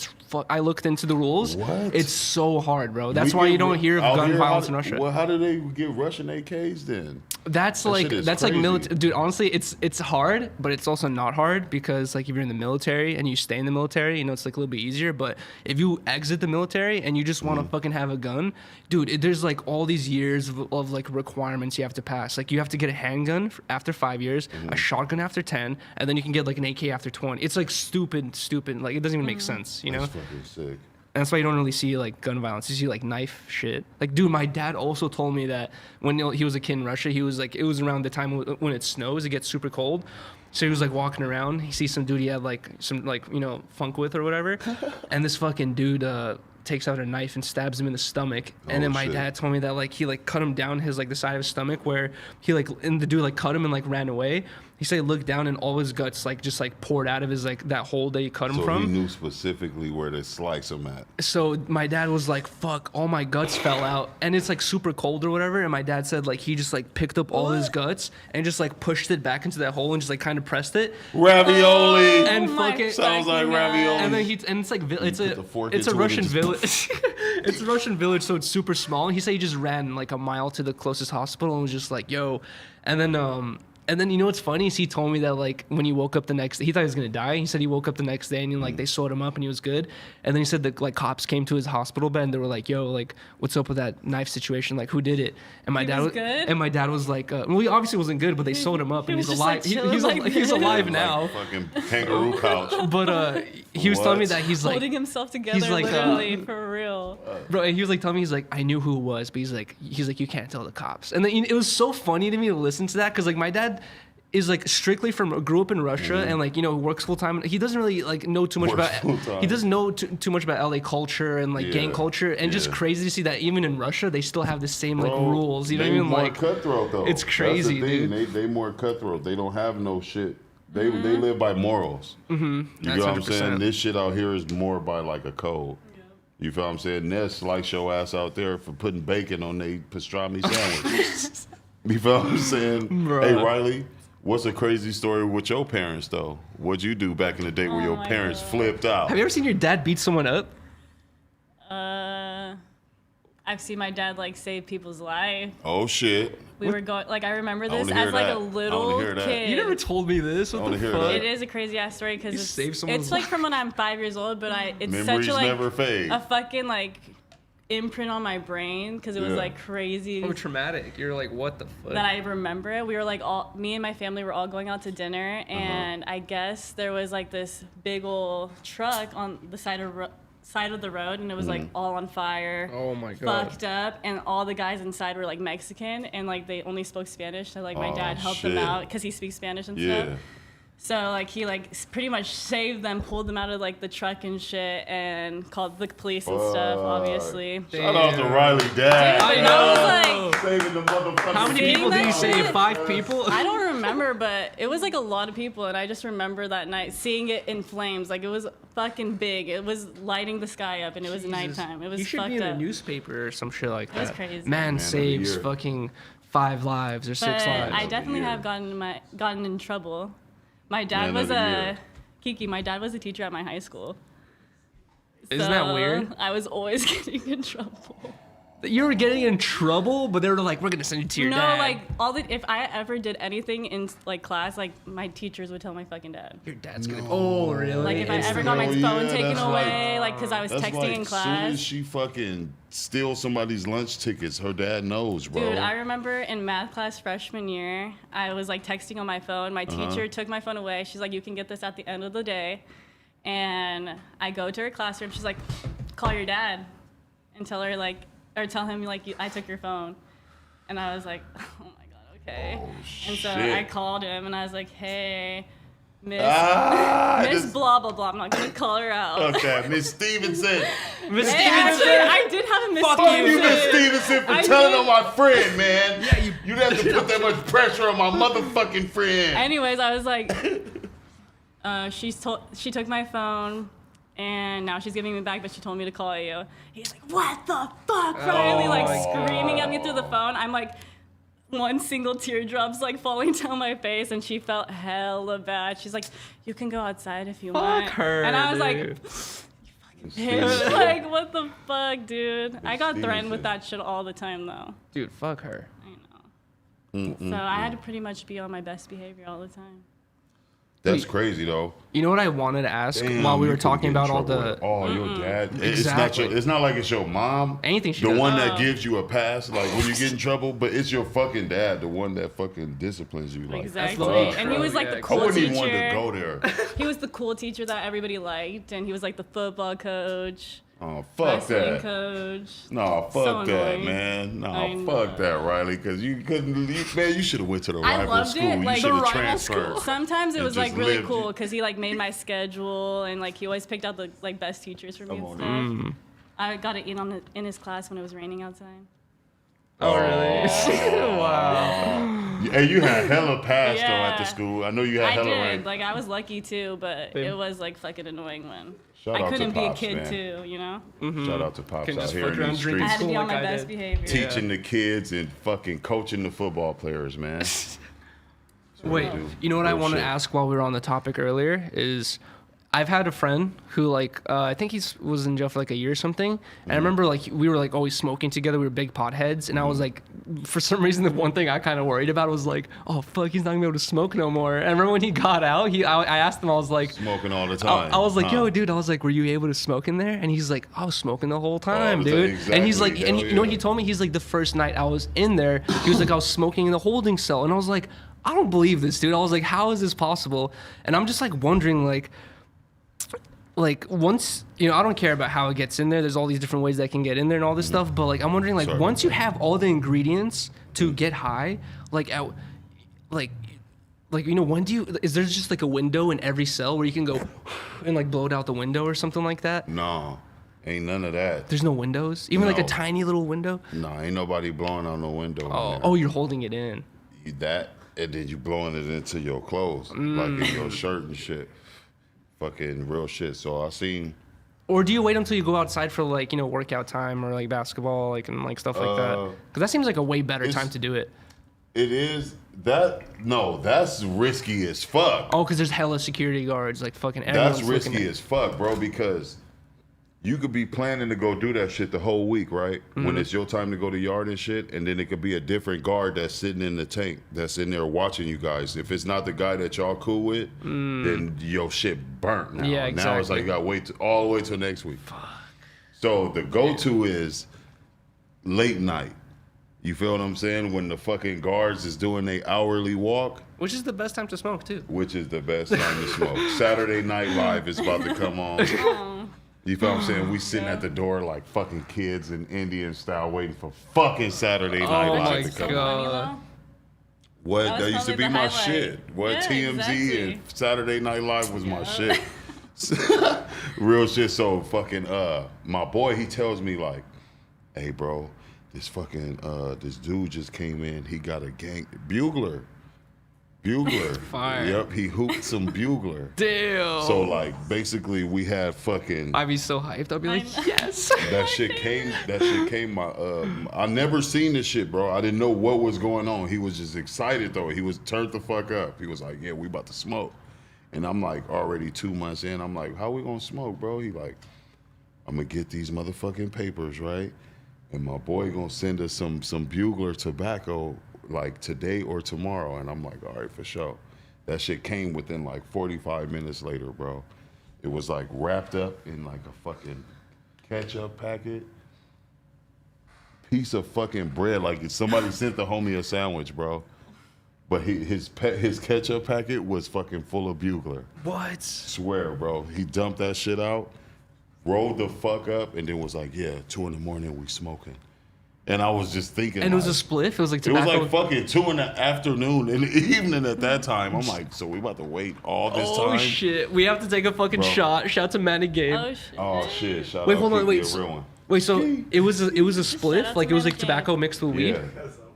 I looked into the rules. What? It's so hard, bro. That's We why get you don't hear of out gun here, violence in Russia. Well, how do they get Russian AKs then? That's That like shit is that's like crazy. military, dude. Honestly, it's hard, but it's also not hard, because like if you're in the military and you stay in the military, you know, it's like a little bit easier. But if you exit the military and you just want to fucking have a gun, dude, there's like all these years of like requirements you have to pass. Like you have to get a handgun after 5 years, a shotgun after 10, and then you can get like an AK after 20. It's like stupid. Like it doesn't even make sense, you know. That's fucking sick. And that's why you don't really see like gun violence. You see like knife shit. Like, dude, my dad also told me that when he was a kid in Russia, he was like, it was around the time when it snows, it gets super cold. So he was like walking around. He sees some dude he had like some like, you know, funk with or whatever. And this fucking dude takes out a knife and stabs him in the stomach. And then my dad told me that like he like cut him down his like the side of his stomach where he like, and the dude like cut him and like ran away. He said he looked down and all his guts like just like poured out of his like that hole that he cut him from. So he knew specifically where to slice him at. So my dad was like, fuck, all my guts fell out. And it's like super cold or whatever. And my dad said like he just like picked up all his guts and just like pushed it back into that hole and just like kind of pressed it. Ravioli. And fucking sounds like ravioli. And then it's like it's a Russian village. It's a Russian village, so it's super small. And he said he just ran like a mile to the closest hospital and was just like, yo. And then you know what's funny is he told me that like when he woke up the next day, he thought he was gonna die. He said he woke up the next day and like they sewed him up and he was good. And then he said that like cops came to his hospital bed and they were like, "Yo, like what's up with that knife situation? Like who did it?" And my dad was like, "Well, he obviously wasn't good, but they sewed him up and he's alive. Like he's alive now." Fucking kangaroo couch. But he was telling me that he's like holding himself together, he's like, literally for real. Bro, and he was like telling me he's like I knew who it was, but he's like you can't tell the cops. And then it was so funny to me to listen to that because like my dad is like strictly grew up in Russia and like, you know, works full time. He doesn't really like know too much he doesn't know too much about LA culture and like gang culture, and just crazy to see that even in Russia they still have the same like rules. You know what I mean? Like cutthroat though. It's crazy, dude. They more cutthroat. They don't have no shit. They live by morals. You know what I'm saying? This shit out here is more by like a code. You feel what I'm saying? Ness slice your ass out there for putting bacon on their pastrami sandwich. You feel what I'm saying? Bruh. Hey, Rylee, what's a crazy story with your parents, though? What'd you do back in the day where your parents flipped out? Have you ever seen your dad beat someone up? I've seen my dad like save people's life. Oh, shit. We were going, like, I remember this as like a little kid. You never told me this. What the fuck? It is a crazy ass story because it's like from when I'm 5 years old, but it's Memories such a never fade. a fucking like imprint on my brain because it was like crazy. So traumatic. You're like, what the fuck? That I remember it. We were like me and my family were all going out to dinner, and I guess there was like this big old truck on the side of the road, and it was like all on fire. Oh my god. Fucked up, and all the guys inside were like Mexican, and like they only spoke Spanish. So like my dad helped them out because he speaks Spanish and stuff. So like he like pretty much saved them, pulled them out of like the truck and shit, and called the police and stuff. Obviously. Shout out to Rylee dad. Dude, I was like saving the motherfuckers. How many people did he save? 5 people? I don't remember, but it was like a lot of people, and I just remember that night seeing it in flames. Like it was fucking big. It was lighting the sky up, and it was nighttime. It was you should fucked be in up. a newspaper or some shit like that. It was crazy. Man saves fucking 5 lives or 6 lives. I definitely have gotten in trouble. My dad was KeeKee. My dad was a teacher at my high school. Isn't that weird? I was always getting in trouble. You were getting in trouble, but they were like, "We're gonna send you to your dad." No, like if I ever did anything in like class, like my teachers would tell my fucking dad. Your dad's gonna. Oh, really? Like if I ever got my phone taken away, like because I was texting in class. As soon as she fucking steals somebody's lunch tickets, her dad knows, bro. Dude, I remember in math class freshman year, I was like texting on my phone. My teacher took my phone away. She's like, "You can get this at the end of the day," and I go to her classroom. She's like, "Call your dad and tell her like." Or tell him like I took your phone, and I was like, oh my god, okay. And so I called him and I was like, hey, Miss blah blah blah. I'm not gonna call her out. Okay, Miss Stevenson. Miss Hey, Stevenson. actually, I did have a Miss Fuck Stevenson. you, Miss Stevenson, for telling on my friend, man. Yeah, you didn't have to put that much pressure on my motherfucking friend. Anyways, I was like, she took my phone. And now she's giving me back, but she told me to call you. He's like, what the fuck, Rylee? Like screaming at me through the phone. I'm like, one single teardrop's like falling down my face, and she felt hella bad. She's like, you can go outside if you want. Fuck her, and I was like, dude. you fucking bitch. Like, what the fuck, dude? I got threatened with that shit all the time, though. Dude, fuck her. I know. So I had to pretty much be on my best behavior all the time. That's crazy, though. You know what I wanted to ask while we were talking about all the... Oh, your dad. Exactly. It's not like it's your mom. Anything she The does. one that gives you a pass, like when you get in trouble, but it's your fucking dad, the one that fucking disciplines you. Like, Exactly. And he was like the I cool wouldn't teacher. even want to go there. He was the cool teacher that everybody liked, and he was like the football coach. Oh, fuck wrestling that. coach. No, fuck So that, annoying. man. I No, know. fuck that, Rylee, because you couldn't, man, you should have went to the I rival loved school. it, like, You should the have rival transferred. Sometimes it and was like just really lived. cool because he like made my schedule, and like he always picked out the like best teachers for me and stuff. I got to eat in his class when it was raining outside. Oh, really? Wow. Hey, you had hella pass though at the school. I know you had hella did. rank. Like, I was lucky too, but it was like fucking annoying when Shout I out couldn't to be Pops, a kid man. too, you know? Shout out to Pops Can out just here fuck in around these drinking I had streets. to be on like my I best did. behavior. Teaching the kids and fucking coaching the football players, man. Wait, you know what I Real want to shit. ask while we were on the topic earlier is I've had a friend who like I think he was in jail for like a year or something, and I remember like we were like always smoking together. We were big potheads, and I was like, for some reason, the one thing I kind of worried about was like, oh fuck, he's not gonna be able to smoke no more. And I remember when he got out, I asked him, I was like, Smoking all the time. I was like, huh? yo, dude, I was like, were you able to smoke in there? And he's like, I was smoking the whole time, the time, dude. And he's like, exactly, and hell you know what yeah. he told me? He's like, the first night I was in there, he was like, I was smoking in the holding cell, and I was like, I don't believe this, dude. I was like, how is this possible? And I'm just like wondering, like once, you know, I don't care about how it gets in there. There's all these different ways that can get in there and all this stuff. But like, I'm wondering, like, Sorry. once you have all the ingredients to get high, like, like, you know, is there just like a window in every cell where you can go and like blow it out the window or something like that? No, ain't none of that. There's no windows, even like a No. tiny little window. No, ain't nobody blowing out no window. Oh, you're holding it in. That, and then you blowing it into your clothes, like in your shirt and shit. Fucking real shit. So I seen. Or do you wait until you go outside for like, you know, workout time or like basketball, like and like stuff like that? Because that seems like a way better time to do it. It is that no, that's risky as fuck. Oh, because there's hella security guards, like fucking everyone's That's risky looking at- as fuck, bro, because you could be planning to go do that shit the whole week, right? When it's your time to go to yard and shit, and then it could be a different guard that's sitting in the tank that's in there watching you guys. If it's not the guy that y'all cool with, then your shit burnt now. Yeah, Now it's like exactly. you gotta wait all the way till next week. Fuck. So the go-to is late night. You feel what I'm saying? When the fucking guards is doing their hourly walk, Which is the best time to smoke too. which is the best time to smoke. Saturday Night Live is about to come on. You feel what I'm saying? We sitting at the door like fucking kids in Indian style waiting for fucking Saturday Night Oh Live my to come So on. funny, God. though. What? That was That used to be probably the my highlight. shit. What? Yeah, TMZ exactly. and Saturday Night Live was my shit. Real shit. So fucking my boy, he tells me like, hey bro, this fucking this dude just came in. He got a gang bugler. Fire. Yep, he hooped some bugler. Damn. So like basically we had fucking I'd be so hyped. I'd be like, know. yes. that shit came my I never seen this shit, bro. I didn't know what was going on. He was just excited though. He was turned the fuck up. He was like, yeah, we about to smoke. And I'm like already 2 months in. I'm like, how we gonna smoke, bro? He like, I'm gonna get these motherfucking papers, right? And my boy gonna send us some bugler tobacco like today or tomorrow. And I'm like, all right, for sure. That shit came within like 45 minutes later, bro. It was like wrapped up in like a fucking ketchup packet. Piece of fucking bread. Like somebody sent the homie a sandwich, bro. But his ketchup packet was fucking full of bugler. What? Swear, bro. He dumped that shit out, rolled the fuck up, and then was like, yeah, 2 a.m, we smoking. And I was just thinking, And it was a like, spliff. It was like it was tobacco. like fucking 2 in the afternoon in the evening at that time. I'm like, so we about to wait all this Oh time? shit! We have to take a fucking Bro. shot. Shout to Manny Gabe. Oh shit. Oh shit! Shout Wait, out hold on, Keekie, wait, a so- real one. Wait, so it was a spliff? out Like to it was like Manny Gabe. tobacco mixed with weed?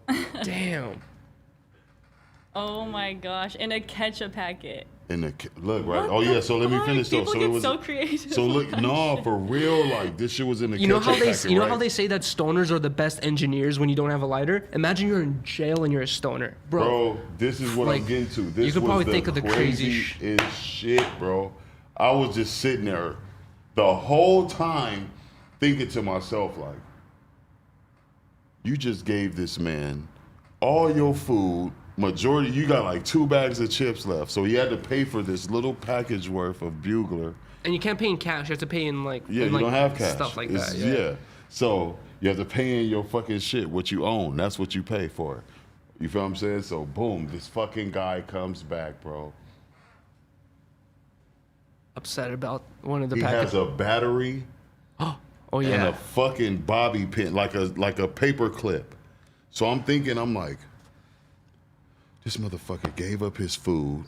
Yeah, Damn. Oh my gosh. In a ketchup packet. look right. What Oh the yeah. So let me fuck? finish though. People So get it was so creative. So look, no, for real. Like this shit was in the You know ketchup how they packet, you know right? how they say that stoners are the best engineers when you don't have a lighter? Imagine you're in jail and you're a stoner, bro. Bro, this is what Like, I'm getting to. This you could was probably the think of the crazy craziest shit, bro. I was just sitting there the whole time thinking to myself, like, you just gave this man all your food. Majority, you got like 2 bags of chips left. So he had to pay for this little package worth of bugler. And you can't pay in cash. You have to pay in like Yeah, in, you like, don't have cash. stuff like It's- that. Yeah. So you have to pay in your fucking shit, what you own. That's what you pay for. You feel what I'm saying? So boom, this fucking guy comes back, bro. Upset about one of the He packets. has a battery Oh and yeah. a fucking bobby pin, like a paper clip. So I'm thinking, I'm like, this motherfucker gave up his food.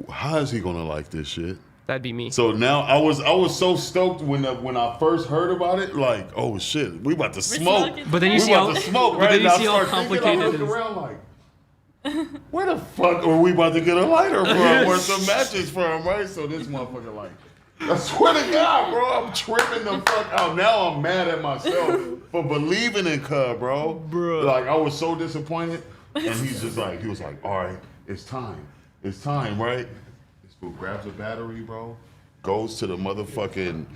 How is he gonna like this shit? That'd be me. So now I was so stoked when I first heard about it, like, oh shit, we about to smoke. But then you see how smoke, right? But then you see how I complicated it look is. around like, where the fuck are we about to get a lighter from or some matches from, right? So this motherfucker like, I swear to God, bro, I'm tripping the fuck out. Now I'm mad at myself for believing in Cub, bro. Like I was so disappointed, and he was like, all right, it's time, right? Who grabs a battery, bro, goes to the motherfucking,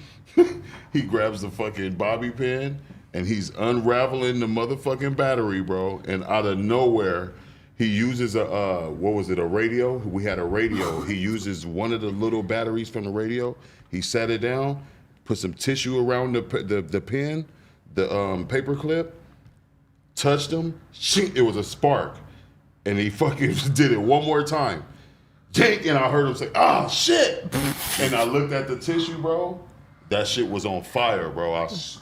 he grabs the fucking bobby pin, and he's unraveling the motherfucking battery, bro, and out of nowhere, he uses a radio? We had a radio. He uses one of the little batteries from the radio. He sat it down, put some tissue around the pin, the paper clip, touched him, it was a spark, and he fucking did it one more time. And I heard him say, "Ah, shit!" And I looked at the tissue, bro. That shit was on fire, bro.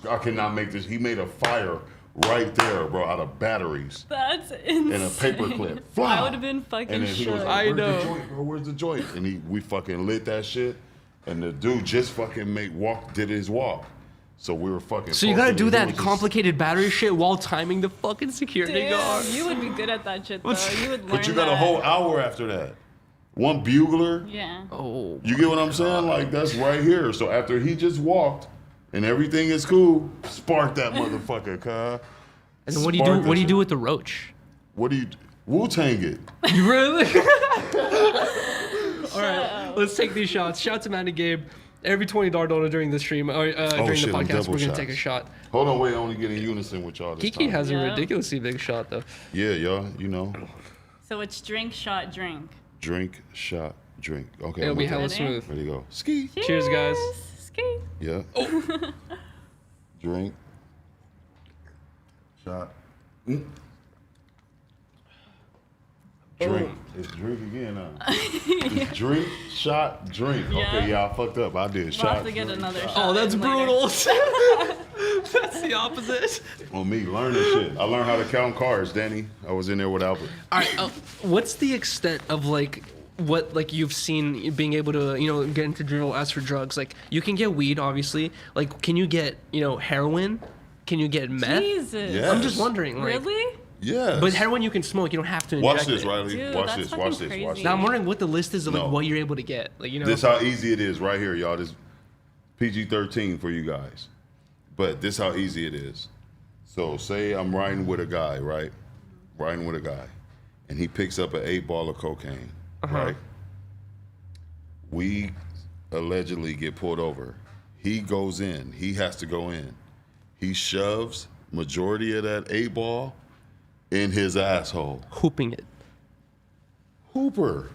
I cannot make this. He made a fire right there, bro, out of batteries. That's insane. And a paper clip. I would have been fucking he was shook. like, "Where's the joint, bro? Where's the joint?" And we fucking lit that shit. And the dude just fucking did his walk. So we were fucking. So you gotta do that complicated battery shit while timing the fucking security guard. You would be good at that shit, though. You would learn But you got a whole hour after that. One bugler. Yeah. Oh. You get what I'm saying? Like, that's right here. So after he just walked and everything is cool, spark that motherfucker, cuz. And then what do you do with the roach? What do you Wu-Tang it? You really? All right, let's take these shots. Shout to Matt and Gabe. Every $20 donor during the stream, or during the podcast, we're gonna take a shot. Hold on, wait, I only get in unison with y'all this KeeKee time. has a ridiculously big shot, though. Yeah, y'all, you know. So it's drink, shot, drink. Drink, shot, drink. Okay. It'll be hella smooth. Ready to go. Ski. Cheers, guys. Ski. Yeah. Drink. Shot. Drink. It's drink again, huh? It's drink, shot, drink. Yeah. Okay, yeah, I fucked up. I did We'll shot. have to get drink, another shot. shot. Oh, that's in later. brutal. That's the opposite. On me, learning shit. I learned how to count cards, Danny. I was in there with Albert. All right, what's the extent of like what like you've seen being able to get into drill as for drugs? Like you can get weed, obviously. Like can you get heroin? Can you get meth? Jesus. Yeah. I'm just wondering. Like, Really? Yeah. But heroin you can smoke. You don't have to inject Watch this, it. Rylee. Dude, Watch that's this. fucking Watch this. crazy. Watch this. Now I'm wondering what the list is of like No. what you're able to get. Like This how easy it is right here, y'all. This PG-13 for you guys. But this how easy it is. So say I'm riding with a guy, right? Riding with a guy. And he picks up an 8-ball of cocaine, right? We allegedly get pulled over. He goes in. He has to go in. He shoves majority of that 8-ball in his asshole. hooping it. Hooper.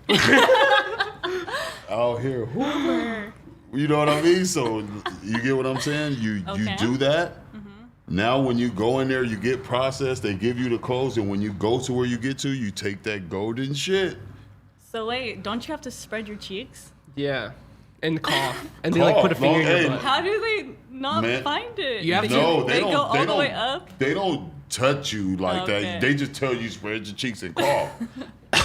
Out here, Hooper. You know what I mean? So you get what I'm saying? You do that. Now when you go in there, you get processed. They give you the clothes, and when you go to where you get to, you take that golden shit. So wait, don't you have to spread your cheeks? Yeah, and cough, and they like put a Cough, finger in hey. your butt. How do they not Man. find it? You have to- No, they go all the way up. They don't touch you like Okay. that. They just tell you spread your cheeks and cough.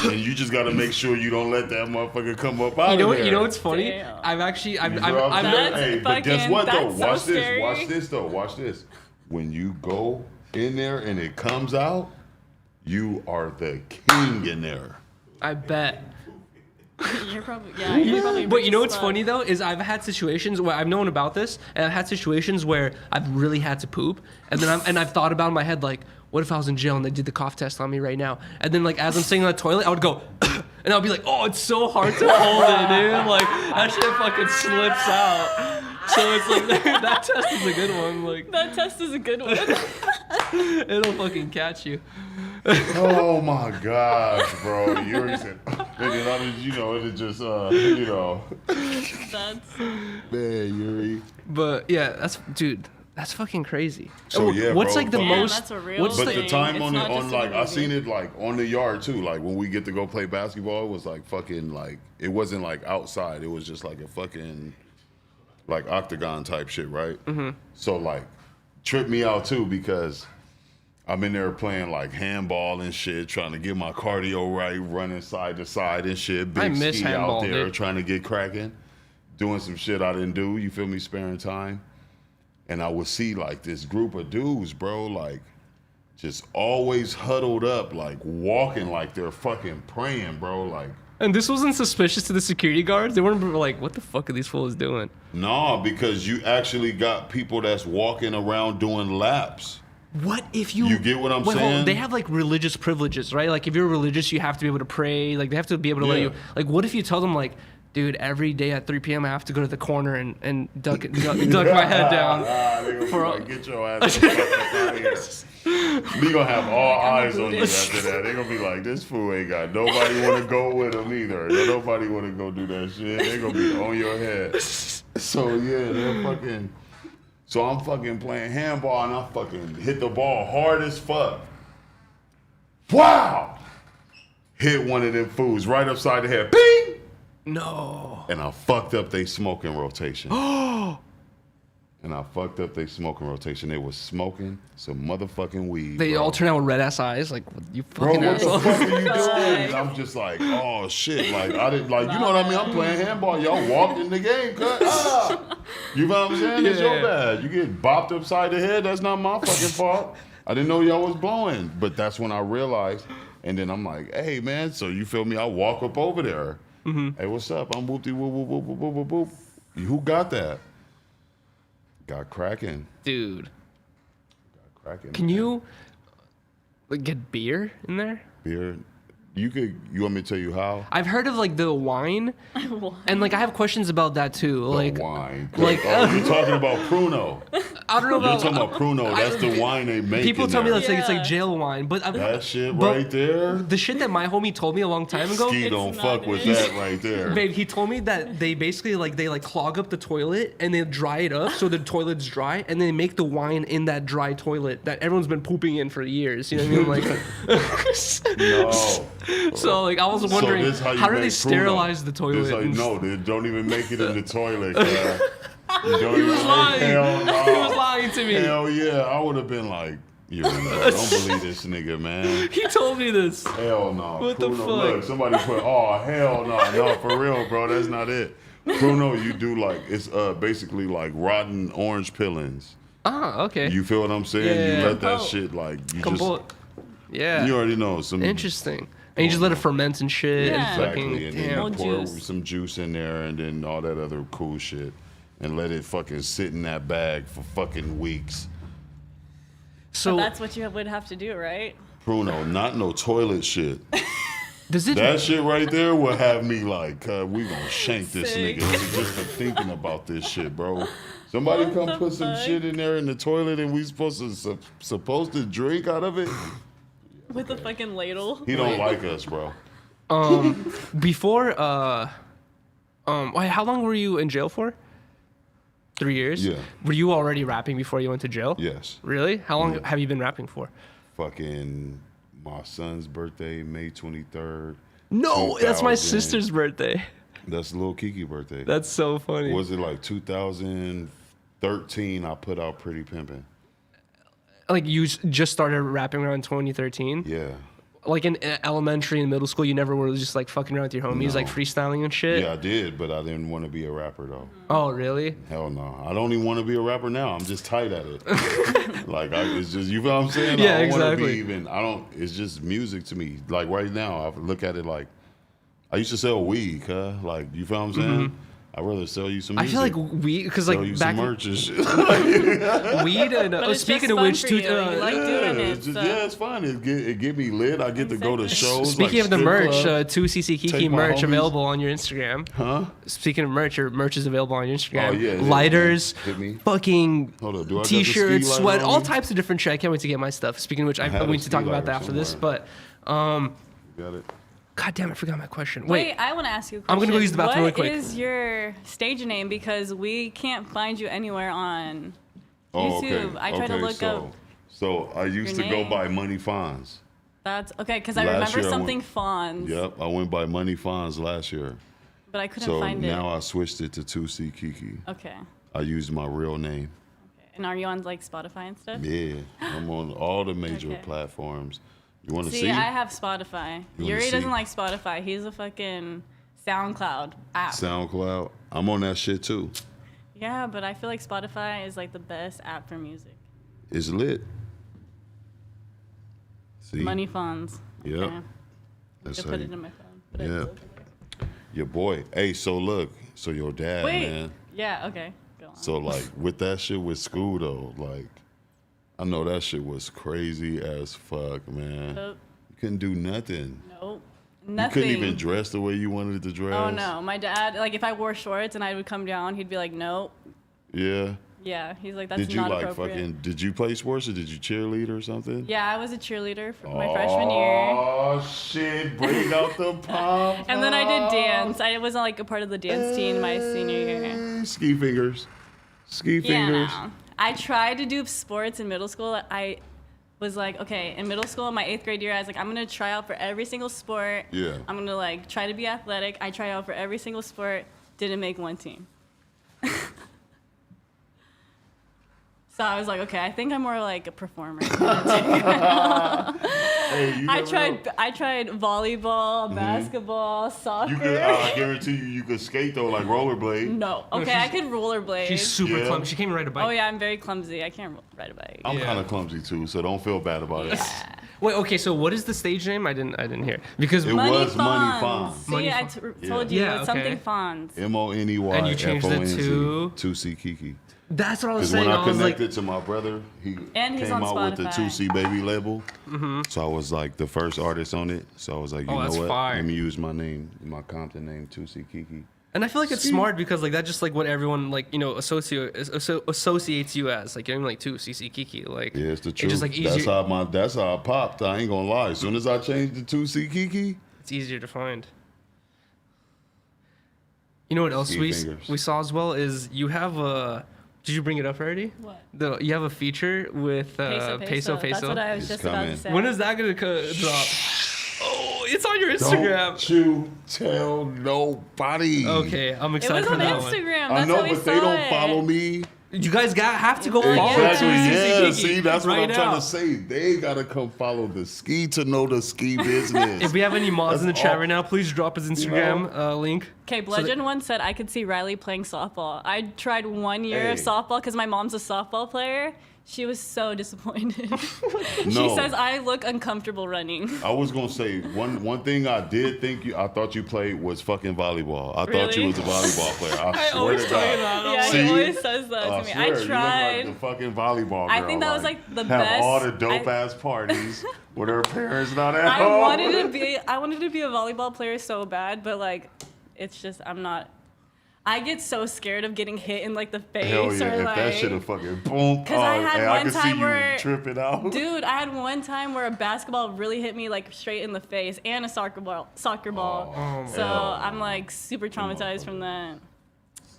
And you just got to make sure you don't let that motherfucker come up out of there. You know what's funny? Damn. I've actually, I've You know what I'm saying? That's Hey, but guess fucking- what though? that's so Watch this. scary. Watch this though. Watch this. When you go in there and it comes out, you are the king in there. I bet. You're probably you're probably. But you know rich what's as funny fuck. though is I've had situations where I've known about this, and I've had situations where I've really had to poop, and then I've thought about in my head like, what if I was in jail and they did the cough test on me right now? And then like as I'm sitting on the toilet, I would go, and I'll be like, oh, it's so hard to hold it, dude. Like that shit fucking slips out. So it's like that test is a good one. Like That test is a good one. it'll fucking catch you. Oh my gosh, bro. Yuriy said, and then I just, it just, That's man, Yuriy. But yeah, that's fucking crazy. So, yeah, what's bro, like the but- most? that's a real what's But thing. the time It's on not just in like the I seen movie. it like on the yard too. Like when we get to go play basketball, it was like fucking like it wasn't like outside. It was just like a fucking like octagon type shit, right? Mm-hmm. So like tripped me out too because I'm in there playing like handball and shit, trying to get my cardio right, running side to side and shit. Big I miss ski handball, out there dude. trying to get cracking. doing some shit I didn't do, you feel me, sparing time. And I would see like this group of dudes, bro, like just always huddled up, like walking like they're fucking praying, bro, like. And this wasn't suspicious to the security guards? They weren't like, what the fuck are these fools doing? No, because you actually got people that's walking around doing laps. What if you... You get what I'm saying? They have like religious privileges, right? Like if you're religious, you have to be able to pray. Like they have to be able to let you... Like what if you tell them like, dude, every day at 3 p.m. I have to go to the corner and duck my head down. Get your ass out of here. We gonna have all eyes on you after that. They gonna be like, this fool ain't got nobody want to go with him either. Nobody want to go do that shit. They gonna be on your head. So yeah, they're fucking. So I'm fucking playing handball and I fucking hit the ball hard as fuck. Wow! Hit one of them fools right upside the head. Bing! No. And I fucked up they smoking rotation. And I fucked up they smoking rotation. They was smoking some motherfucking weed. They all turn out with red ass eyes. Like, you bro, fucking what asshole. the fuck are you doing? And I'm just like, oh shit. Like, I didn't, like, you know what I mean? I'm playing handball. Y'all walked in the game, cut. You know what I'm saying? It's your bad. You get bopped upside the head. That's not my fucking fault. I didn't know y'all was blowing. But that's when I realized. And then I'm like, hey, man, so you feel me? I walk up over there. Mm-hmm. Hey, what's up? I'm whoop-de whoop whoop whoop whoop whoop whoop. Who got that? Got cracking. Dude. Got cracking. Can you like get beer in there? Beer? You want me to tell you how? I've heard of like the wine. And like I have questions about that too. Like wine. Like you're talking about Pruno. I don't know about. You're talking about Pruno. That's the wine they make. People tell me there. that's like it's like jail wine, but that shit right there. The shit that my homie told me a long time ago. Ski don't fuck with that right there. Babe, he told me that they basically like they clog up the toilet and they dry it up so the toilet's dry, and they make the wine in that dry toilet that everyone's been pooping in for years. You know what I mean? Like no. So like I was wondering, so how do they sterilize the toilet? No, they don't even make it in the toilet. He was lying. Hell no. He was lying to me. Hell yeah, I would have been like, don't believe this nigga, man. He told me this. Hell no. What the fuck? Look, somebody put, oh hell no, for real, bro, that's not it. Pruno, you do like it's basically like rotten orange peelings. Ah, okay. You feel what I'm saying? Yeah. You let that shit like Yeah. You already know some. Interesting. And you just let it ferment and shit. Yeah. Exactly. And then you pour juice. some juice in there and then all that other cool shit. And let it fucking sit in that bag for fucking weeks. So but that's what you would have to do, right? Pruno, not no toilet shit. Does it? That shit right there will have me like, we gonna shank this nigga just for thinking about this shit, bro. Somebody come put some shit in there in the toilet and we supposed to drink out of it? With a fucking ladle. He don't like us, bro. Before, wait, how long were you in jail for? 3 years? Yeah. Were you already rapping before you went to jail? Yes. Really? How long have you been rapping for? Fucking my son's birthday, May 23rd. No, that's my 2000. sister's birthday. That's Lil KeeKee birthday. That's so funny. Was it like 2013 I put out Pretty Pimpin'? Like you just started rapping around 2013? Yeah. Like in elementary and middle school, you never were just like fucking around with your homies, like freestyling and shit? Yeah, I did, but I didn't want to be a rapper though. Oh, really? Hell no. I don't even want to be a rapper now. I'm just tight at it. It's just, you feel what I'm saying? Yeah, I don't exactly. want to be it's just music to me. Like right now, I look at it like, I used to sell weed, like, you feel what I'm saying? Mm-hmm. I'd rather sell you some music. I feel like weed, because like you back some merch and shit. weed and But it's speaking just of fun which, for too, you. You like doing it. It's fun. It get me lit. I get to go to shows. speaking like of the strip merch, club. 2ccKeeKee Take my merch homies. available on your Instagram. Huh? Speaking of merch, your merch is available on your Instagram. Oh, yeah, Lighters, hit me. fucking Hold up, do I got the t-shirts, ski light sweat, on all me? types of different shit. I can't wait to get my stuff. Speaking of which, I'm had going a to talk ski about that lighter after this. somewhere. But Got it. God damn, I forgot my question. Wait, I want to ask you a question. I'm gonna go use the bathroom really quick. What is your stage name? Because we can't find you anywhere on YouTube. I tried to look up. So I used to your go name. by Money Fonz. That's okay, because I Last remember year I something Fonz. Yep, I went by Money Fonz last year. But I couldn't So find now it. I switched it to 2ccKeeKee. Okay. I used my real name. And are you on like Spotify and stuff? Yeah, I'm on all the major Okay. platforms. You want to See, see? I have Spotify. You wanna Yuriy see? doesn't like Spotify. He's a fucking SoundCloud app. SoundCloud. I'm on that shit too. Yeah, but I feel like Spotify is like the best app for music. It's lit. See? Money funds. Yep. Okay. That's I how put you- it in my phone. Yeah. Your boy. Hey, so look. So your dad, Wait. man. Yeah, okay. Go on. So like with that shit with school though, like I know that shit was crazy as fuck, man. Nope. You couldn't do nothing. Nope. You Nothing. couldn't even dress the way you wanted to dress. Oh no, my dad, like if I wore shorts and I would come down, he'd be like, nope. Yeah. Yeah, he's like, that's Did you not like appropriate. fucking? Did you play sports or did you cheerlead or something? Yeah, I was a cheerleader for my freshman year. Oh shit! Bring out the pop. And then I did dance. I was like a part of the dance team my senior year. Ski fingers. Ski Yeah, fingers. no. I tried to do sports in middle school. I was like, okay, in middle school, my 8th grade year, I was like, I'm gonna try out for every single sport. Yeah. I'm gonna like try to be athletic. I tried out for every single sport. Didn't make one team. So I was like, okay, I think I'm more like a performer. Hey, you I never tried know. I tried volleyball, basketball, soccer. You could. I guarantee you could skate though, like rollerblade. No. Okay, I could rollerblade. She's super Yeah. clumsy. She can't even ride a bike. Oh yeah, I'm very clumsy. I can't ride a bike. I'm Yeah. kind of clumsy too, so don't feel bad about it. Wait, okay, so what is the stage name? I didn't hear. Because It was Money Fonz. See, Money I Fonz. told you Yeah, it's something okay. Fonz. MONEY. And you changed it FONZ, to? 2ccKeeKee. that's what I was Because saying. when I I was like, connected to my brother, he And he's came on out with the Spotify. 2C Baby label. So I was like the first artist on it. So I was like, you Oh, know that's what? fire. Let me use my name, my Compton name, 2CKeeKee. and I feel like it's smart because like that's just like what everyone like associates you as. Like you're like 2ccKeeKee. Like Yeah, it's the it's truth. just like easier. That's how I popped. I ain't gonna lie. As soon as I changed to 2CKeeKee, It's easier to find. You know what else Ski we fingers. saw as well is you have a. Did you bring it up already? What? You have a feature with Peso. That's what I was It's just about coming. to say. When is that gonna drop? Oh, it's on your Instagram. don't you tell nobody. Okay, I'm It excited was for on that one. Instagram. I That's know, how we but saw they don't it. follow me. You guys have to go follow Exactly. 2ccKeeKee Yeah. See, that's what right I'm now. trying to say. They gotta come follow the ski to know the ski business. If we have any mods in the That's chat all. right now, please drop his Instagram link. Okay, Bludgeon once said I could see Rylee playing softball. I tried 1 year of Hey. softball because my mom's a softball player. She was so disappointed. She No. says I look uncomfortable running. I was gonna say one thing I did think I thought you played was fucking volleyball. I thought Really? you was a volleyball player. I swear always to tell you God. that. Yeah, See? he always says that I to me. swear, I you look tried. like the fucking volleyball girl. I think that was, like, the have best- all the dope I- ass parties with her parents not at I home. wanted to be a volleyball player so bad, but like it's just I'm not. I get so scared of getting hit in like the face Hell yeah! or If like. that shit have fucking boom. 'Cause I had hey, one I can time see where- you tripping out. Dude, I had one time where a basketball really hit me like straight in the face and a soccer ball. Oh, So hell. I'm like super traumatized from that.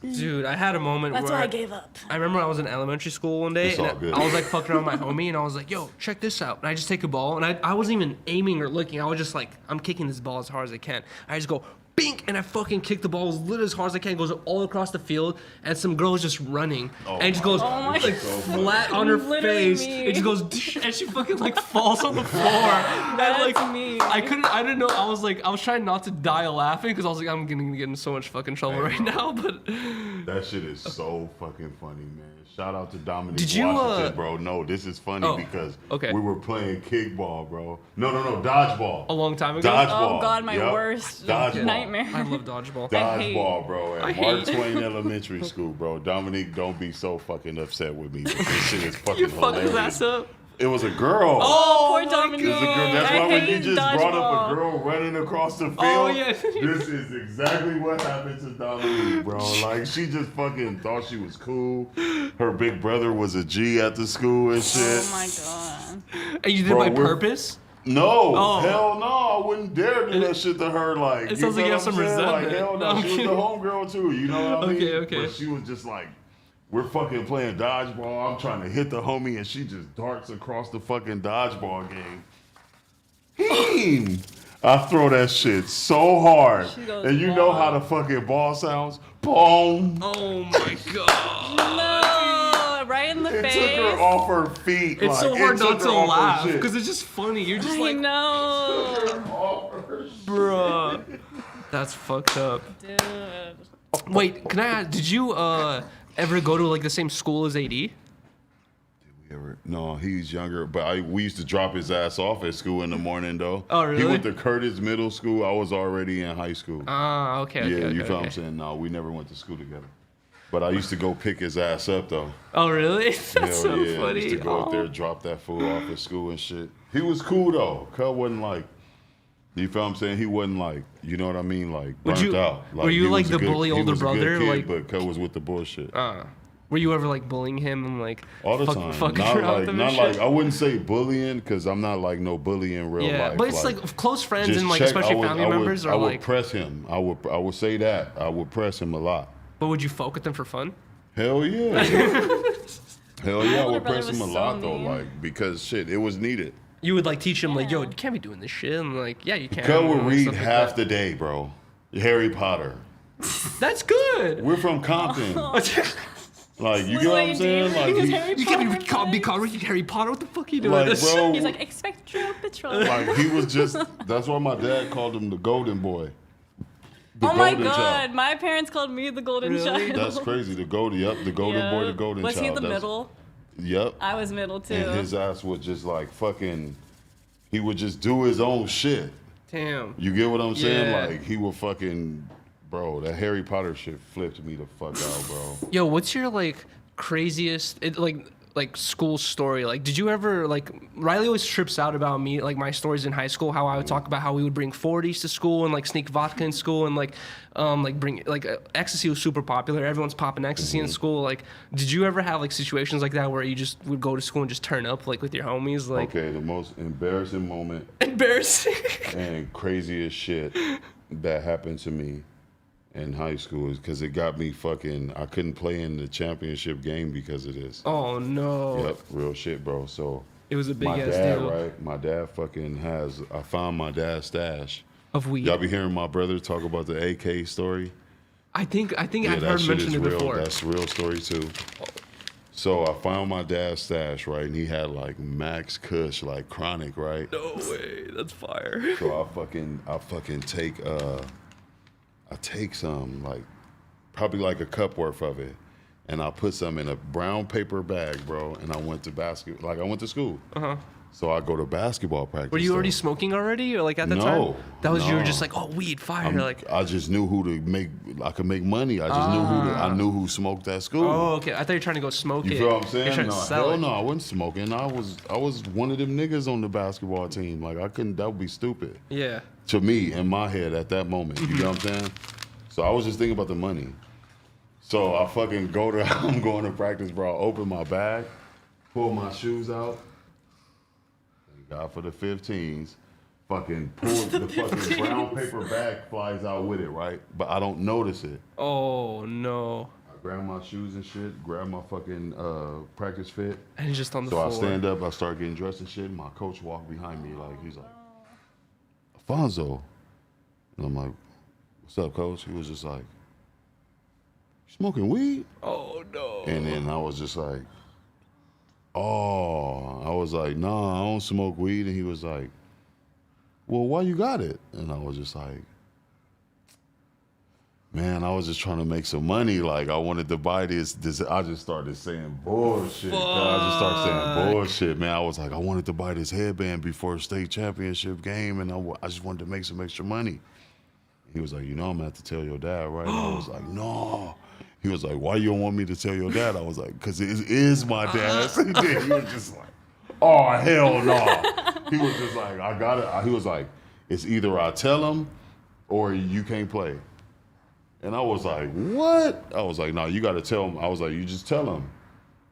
Dude, I had a moment That's where why I gave up. I remember I was in elementary school one day It's and all good. I was like fucking around with my homie and I was like, yo, check this out. And I just take a ball and I wasn't even aiming or looking. I was just like, I'm kicking this ball as hard as I can. I just go, bink, and I fucking kick the ball as lit as hard as I can. It goes all across the field and some girl is just running. Oh and it just my goes God, my like so funny. flat on her Literally face. me. It just goes and she fucking like falls on the floor. And That's like me. I didn't know. I was trying not to die laughing because I was like, I'm gonna get in so much fucking trouble right now. But That shit is so fucking funny, man. Shout out to Dominic Did you, Washington, bro. No, this is funny Oh, because okay. we were playing kickball, bro. No, dodgeball. a long time ago. Dodgeball. Oh God, my Yep. worst Dodgeball. nightmare. I love dodgeball. I hate- Dodgeball, bro, I at Mark hate- Twain Elementary School, bro. Dominique, don't be so fucking upset with me. But this shit is fucking You fucked his hilarious. ass up. It was a girl. Oh, poor my Dominique. It was a girl. That's I why when you hate just brought up a dodgeball. girl running across the field, Oh, yeah. this is exactly what happened to Dominique, bro. Like, she just fucking thought she was cool. Her big brother was a G at the school and shit. Oh my God. And you did Bro, it by we're- purpose? No, Oh. hell no, I wouldn't dare do that shit to her. Like, It sounds like know you have what some I'm saying? resentment. Like, hell No, no, I'm she was the kidding. homegirl too. You know what I mean? Okay. But she was just like, we're fucking playing dodgeball. I'm trying to hit the homie, and she just darts across the fucking dodgeball game. I throw that shit so hard, She goes and you know long. how the fucking ball sounds. Boom! Oh my god. No, right in the It face. took her off her feet. It's like, so it hard took not her to off her laugh shit. because it's just funny. You're just I like, know. Off her shit. bruh. That's fucked up. Dude. Wait, can I ask, did you ever go to like the same school as AD? No, he's younger, but we used to drop his ass off at school in the morning, though. Oh, really? He went to Curtis Middle School. I was already in high school. Ah, okay. Yeah, okay, you feel okay. what I'm saying? No, we never went to school together. But I used to go pick his ass up, though. Oh, really? That's Hell so yeah. funny. I used to go up there, drop that fool off at school and shit. He was cool, though. Cuz wasn't like, you feel what I'm saying? He wasn't like, you know what I mean? Like, burnt out. Were you he like was the a good- bully he older was a good brother? kid, Like, but Cuz was with the bullshit. were you ever like bullying him and like All the time. fucking Not around with like, him not and like, shit? I wouldn't say bullying, because I'm not like no bully in real Yeah, life. but it's like close friends just and like check- especially I would- family I would- members I are would like. press him. I would say that. I would press him a lot. But would you fuck with them for fun? Hell yeah. Hell yeah, I older would brother press him a was so lot though, mean. like, because shit, it was needed. You would like teach him like, yo, Yeah. you can't be doing this shit. And like, yeah, you can. Cuz would and read stuff like half that. the day, bro. Harry Potter. That's good. We're from Compton. Like, you What get what do I'm you saying? do? Like, Because he, Harry You Potter can't be fans? called reading Harry Potter. What the fuck are you doing? like, this? bro, He's like, Expectro Patrol. like he was just. That's why my dad called him the Golden Boy. The Oh my Golden god, Child. my parents called me the golden Really? child. That's crazy. The Golden, yep, the Golden Boy, the Yeah. Golden Was Child. he the That's- middle? Yep. I was middle too. And his ass would just like fucking. He would just do his own shit. Damn. You get what I'm saying? Yeah. Like he would fucking, bro. That Harry Potter shit flipped me the fuck out, bro. Yo, what's your like craziest like school story? Like, did you ever like Rylee always trips out about me like my stories in high school, how I would talk about how we would bring 40s to school and like sneak vodka in school and like bring like ecstasy was super popular. Everyone's popping ecstasy in school. Like, did you ever have like situations like that where you just would go to school and just turn up like with your homies? Like, Okay, the most embarrassing moment embarrassing. and craziest shit that happened to me in high school is because it got me fucking. I couldn't play in the championship game because of this. Oh no. Yep, real shit, bro. So It was a big my ass dad, deal right? My dad fucking has. I found my dad's stash. of weed. Y'all be hearing my brother talk about the AK story. I think Yeah, I've that heard shit mentioned is it real. before. That's a real story too. So I found my dad's stash, right, and he had like Max Kush, like chronic, right. No way, that's fire. So I fucking take I take some, like probably like a cup worth of it, and I put some in a brown paper bag, bro, and I went to school. So I go to basketball practice. Were you already though. smoking already, or like at the time? No, That was you were no. just like, oh, weed, fire, like. I just knew who to make. I could make money. I just I knew who smoked at school. Oh, okay. I thought you were trying to go smoke You it. feel what I'm You're saying? trying No, to sell hell it. no, I wasn't smoking. I was one of them niggas on the basketball team. Like I couldn't. That would be stupid Yeah. to me in my head at that moment. You know what I'm saying? So I was just thinking about the money. So I fucking go to. I'm going to practice, bro. I open my bag, pull my shoes out. Thank God for the 15s. Fucking pull the fucking brown paper bag flies out with it, right? But I don't notice it. Oh no. I grab my shoes and shit, grab my fucking practice fit. And he's just on the So floor. I stand up, I start getting dressed and shit. My coach walked behind me, like, he's like, Alfonso. And I'm like, what's up, coach? He was just like, you smoking weed? Oh no. And then I was just like, oh. I was like, nah, I don't smoke weed. And he was like, well, why you got it? And I was just like, man, I was just trying to make some money. Like, I wanted to buy this. I just started saying bullshit. I just started saying bullshit, man. I was like, I wanted to buy this headband before a state championship game, and I just wanted to make some extra money. He was like, you know, I'm going to have to tell your dad, right? And I was like, no. He was like, why you don't want me to tell your dad? I was like, because it is my dad. He was just like, oh, hell no. He was just like, I got it. He was like, it's either I tell him or you can't play. And I was like, what? I was like, no, you got to tell him. I was like, you just tell him.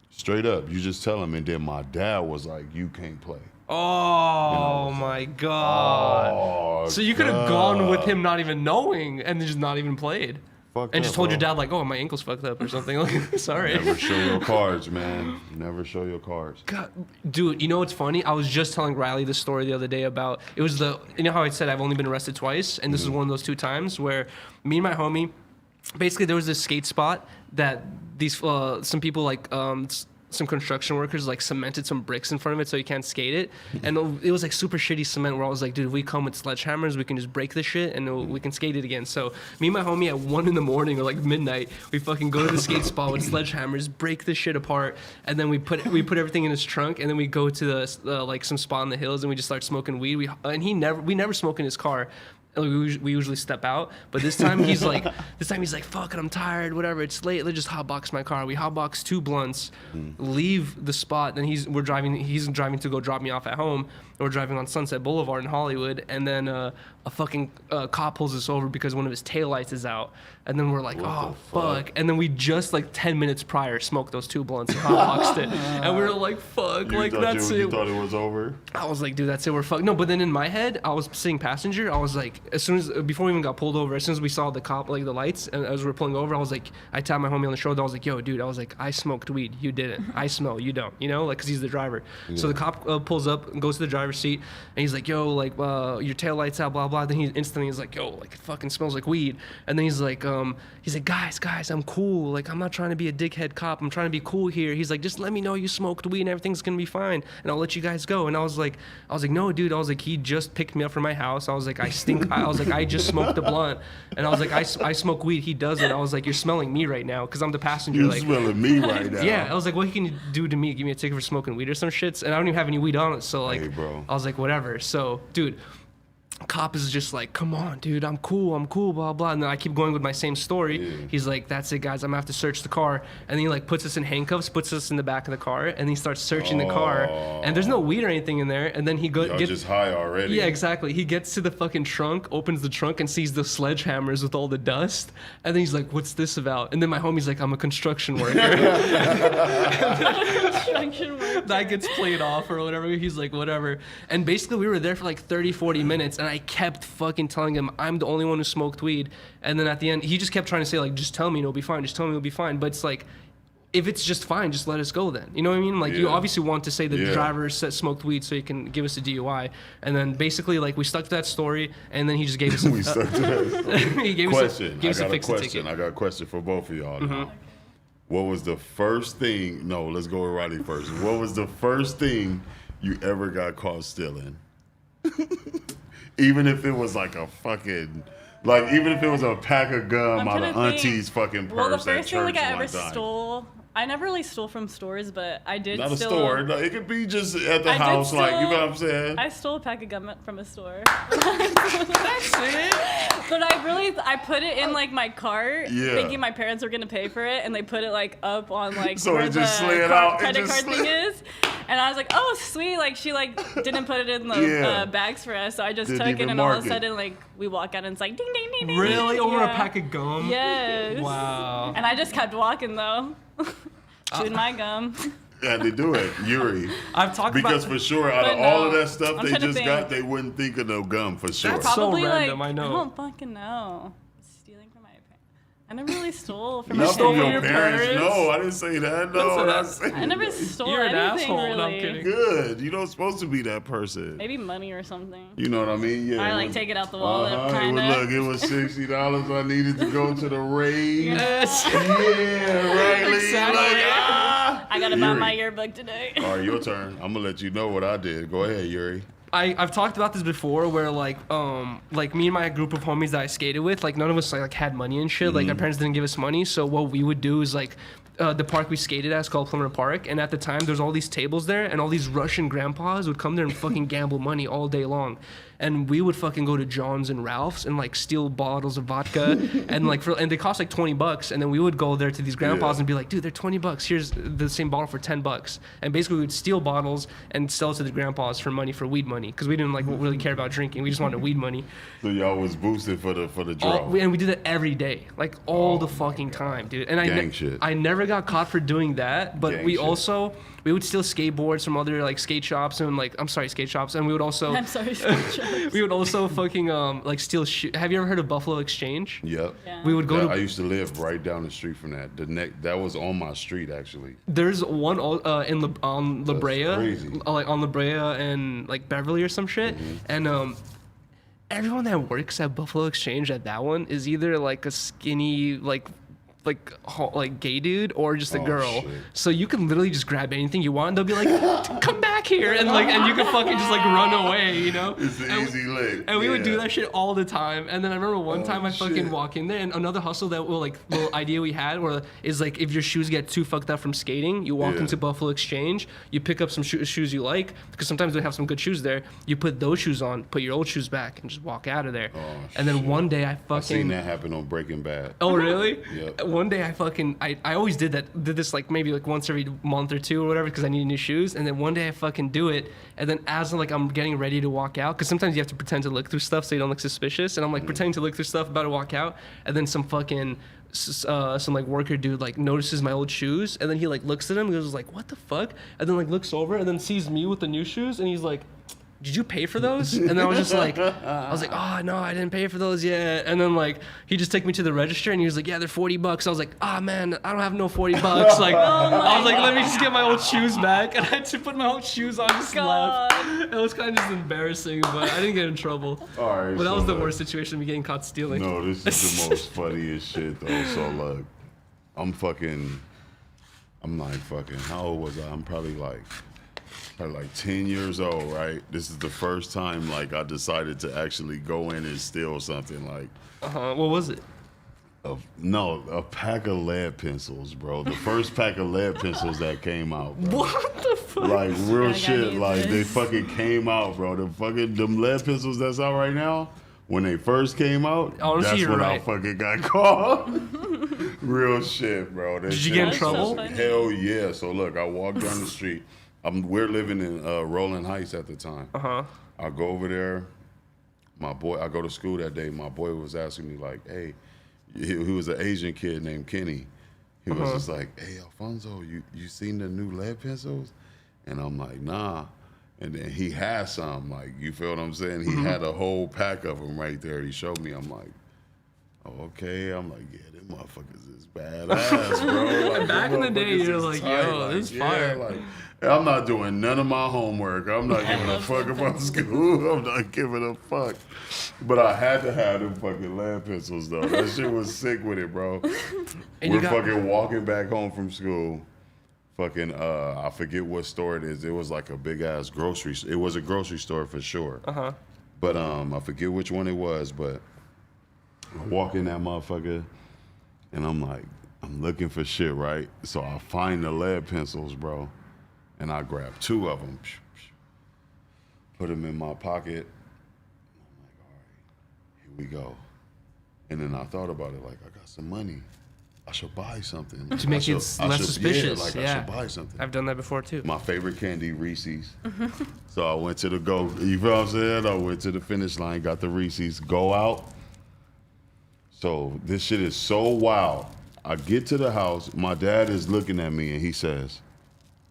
Straight up, you just tell him. And then my dad was like, you can't play. Oh my god. Oh, So you could have gone with him not even knowing and just not even played. Fucked And up, just told bro. your dad like, oh, my ankle's fucked up or something. Like, sorry. Never show your cards, man. Never show your cards. God, dude, you know what's funny? I was just telling Rylee this story the other day about, it was you know how I said I've only been arrested twice? And this is one of those 2 times where me and my homie, basically there was this skate spot that these, some people like, some construction workers like cemented some bricks in front of it so you can't skate it, and it was like super shitty cement where I was like, dude, if we come with sledgehammers, we can just break this shit and we can skate it again. So me and my homie at 1 a.m. or like midnight, we fucking go to the skate spot with sledgehammers, break this shit apart, and then we put everything in his trunk, and then we go to the like some spot in the hills and we just start smoking weed. We never smoke in his car. We usually step out, but this time he's like, fuck it, I'm tired, whatever, it's late, let's just hotbox my car. We hotbox 2 blunts, leave the spot, then he's driving to go drop me off at home, and we're driving on Sunset Boulevard in Hollywood, and then a fucking cop pulls us over because one of his taillights is out, and then we're like, oh fuck, and then we just like 10 minutes prior smoked those 2 blunts and hotboxed it, and we were like, fuck, like that's it. You thought it was over? I was like, dude, that's it, we're fucked. No, but then in my head, I was sitting passenger, I was like, before we even got pulled over, as soon as we saw the cop, like the lights, and as we were pulling over, I was like, I tapped my homie on the shoulder, I was like, yo, dude, I was like, I smoked weed, you didn't. I smell, you don't, you know, like, cause he's the driver. Yeah. So the cop pulls up and goes to the driver's seat, and he's like, yo, like, your tail lights out, blah, blah. Then he instantly is like, yo, like, it fucking smells like weed. And then he's like, guys, I'm cool. Like, I'm not trying to be a dickhead cop. I'm trying to be cool here. He's like, just let me know you smoked weed and everything's gonna be fine, and I'll let you guys go. And I was like, no, dude. I was like, he just picked me up from my house. I was like, I stink. I was like, I just smoked a blunt, and I was like, I smoke weed. He doesn't. I was like, you're smelling me right now because I'm the passenger. You're like, smelling me right now. Yeah. I was like, what can you do to me? Give me a ticket for smoking weed or some shits? And I don't even have any weed on it. So like, hey, bro. I was like, whatever. So, dude. Cop is just like, come on, dude, I'm cool, blah, blah. And then I keep going with my same story. Yeah. He's like, that's it, guys, I'm gonna have to search the car. And then he like puts us in handcuffs, puts us in the back of the car, and he starts searching the car. And there's no weed or anything in there. And then he gets just high already. Yeah, exactly. He gets to the fucking trunk, opens the trunk, and sees the sledgehammers with all the dust. And then he's like, what's this about? And then my homie's like, I'm a construction worker. That gets played off or whatever. He's like, whatever. And basically we were there for like 30, 40 minutes, and I kept fucking telling him I'm the only one who smoked weed. And then at the end, he just kept trying to say like, just tell me it'll be fine. Just tell me it'll be fine. But it's like, if it's just fine, just let us go then. You know what I mean? Like, you obviously want to say the driver smoked weed so he can give us a DUI. And then basically, like, we stuck to that story, and then he just gave us we stuck to that story. He gave us a fix ticket. I got a question for both of y'all now. What was the first thing? No, let's go with Rylee first. What was the first thing you ever got caught stealing? Even if it was like a fucking, like, even if it was a pack of gum out of auntie's fucking purse. Well, the first thing like I ever stole, I never really stole from stores, but I did Not steal. a store. No, it could be just at the house, like, you know what I'm saying? I stole a pack of gum from a store. That's it. But I put it in like my cart, thinking my parents were gonna pay for it, and they put it like up on like so where it just the slid out. credit card thing is. And I was like, oh sweet, like she like didn't put it in the bags for us, so I just took it, and all of a sudden like we walk out and it's like ding ding ding ding. Really? Over a pack of gum? Yes. Wow. And I just kept walking though, chewing my gum. Yeah, they do it, Yuriy. I've talked because about, for sure, out of all of that stuff they just got, they wouldn't think of no gum for sure. That's probably so random, like, I know. I don't fucking know. Stealing from my parents. I never really stole from Not my from parents. your parents. No, I didn't say that. No, I never stole You're an anything asshole. really. No, I'm kidding. Good. You don't supposed to be that person. Maybe money or something. You know what I mean? Yeah. I like take it out the wallet, kind of. Look, it was $60 I needed to go to the rave. Yes. Yeah, Rylee. Exactly. Like, I gotta buy my yearbook today. All right, your turn. I'm gonna let you know what I did. Go ahead, Yuriy. I've talked about this before, where like me and my group of homies that I skated with, like none of us like had money and shit. Like our parents didn't give us money, so what we would do is like the park we skated at is called Plymouth Park, and at the time there's all these tables there, and all these Russian grandpas would come there and fucking gamble money all day long. And we would fucking go to John's and Ralph's and like steal bottles of vodka and like and they cost like $20, and then we would go there to these grandpas and be like, dude, they're $20. Here's the same bottle for $10. And basically we would steal bottles and sell it to the grandpas for money, for weed money, because we didn't like really care about drinking. We just wanted weed money. So y'all was boosted for the draw. And we did it every day, like all the fucking time, dude. And I never got caught for doing that, but we would steal skateboards from other like skate shops, and like skate shops, and we would also we would also fucking like steal Have you ever heard of Buffalo Exchange? Yep. Yeah. We would go I used to live right down the street from that. That was on my street actually. There's one on La Brea, like on La Brea and like Beverly or some shit, and everyone that works at Buffalo Exchange at that one is either like a skinny like like gay dude or just a girl. Shit. So you can literally just grab anything you want. And they'll be like, come back here, and you can fucking just like run away, you know. It's an easy lick. And we would do that shit all the time. And then I remember one time I fucking shit. walk in there, and another hustle that will little idea we had is like if your shoes get too fucked up from skating, you walk into Buffalo Exchange, you pick up some shoes you like, because sometimes they have some good shoes there. You put those shoes on, put your old shoes back, and just walk out of there. And then one day I seen that happen on Breaking Bad. Oh really? Yep. One day I always did this like maybe like once every month or two or whatever, because I needed new shoes. And then one day I fucking do it, and then as I'm getting ready to walk out, because sometimes you have to pretend to look through stuff so you don't look suspicious, and I'm like pretending to look through stuff, about to walk out, and then some fucking some like worker dude like notices my old shoes, and then he like looks at him and goes like, what the fuck, and then like looks over and then sees me with the new shoes, and he's like, did you pay for those? And then I was just like, oh no, I didn't pay for those yet. And then like he just took me to the register, and he was like, yeah, they're $40. I was like, man, I don't have no $40. Like I was like, let me just get my old shoes back, and I had to put my old shoes on, just left. It was kind of just embarrassing, but I didn't get in trouble. All right, but that was the worst situation, me getting caught stealing. No, this is the most funniest shit though. So look, I'm like fucking, how old was I? I'm probably like 10 years old, right? This is the first time like I decided to actually go in and steal something. Like, what was it? A pack of lead pencils, bro. The first pack of lead pencils that came out, bro. What the fuck? Like real shit. Like they fucking came out, bro. Them lead pencils that's out right now. When they first came out, that's when I fucking got caught. Real shit, bro. Did you get in trouble? Hell yeah. So look, I walked down the street. We're living in Rolling Heights at the time. I go over there. I go to school that day. My boy was asking me like, hey, he was an Asian kid named Kenny. He was just like, hey, Alfonso, you seen the new lead pencils? And I'm like, nah. And then he had some, like, you feel what I'm saying? He had a whole pack of them right there. He showed me. I'm like, oh, okay. I'm like, yeah, them motherfuckers is badass, bro. Like, back in the day, you're like, yo, like, this is fire. Like, I'm not doing none of my homework. I'm not giving a fuck about school. I'm not giving a fuck. But I had to have them fucking lead pencils, though. That shit was sick with it, bro. We're fucking walking back home from school. Fucking, I forget what store it is. It was like a big ass grocery. It was a grocery store for sure. But I forget which one it was. But I walk in that motherfucker, and I'm like, I'm looking for shit, right? So I find the lead pencils, bro, and I grab 2 of them, put them in my pocket. I'm like, all right, here we go. And then I thought about it, like, I got some money. I should buy something. To make it less suspicious. I should buy something. I've done that before too. My favorite candy, Reese's. So I went to you feel what I'm saying? I went to the finish line, got the Reese's, go out. So this shit is so wild. I get to the house, my dad is looking at me and he says,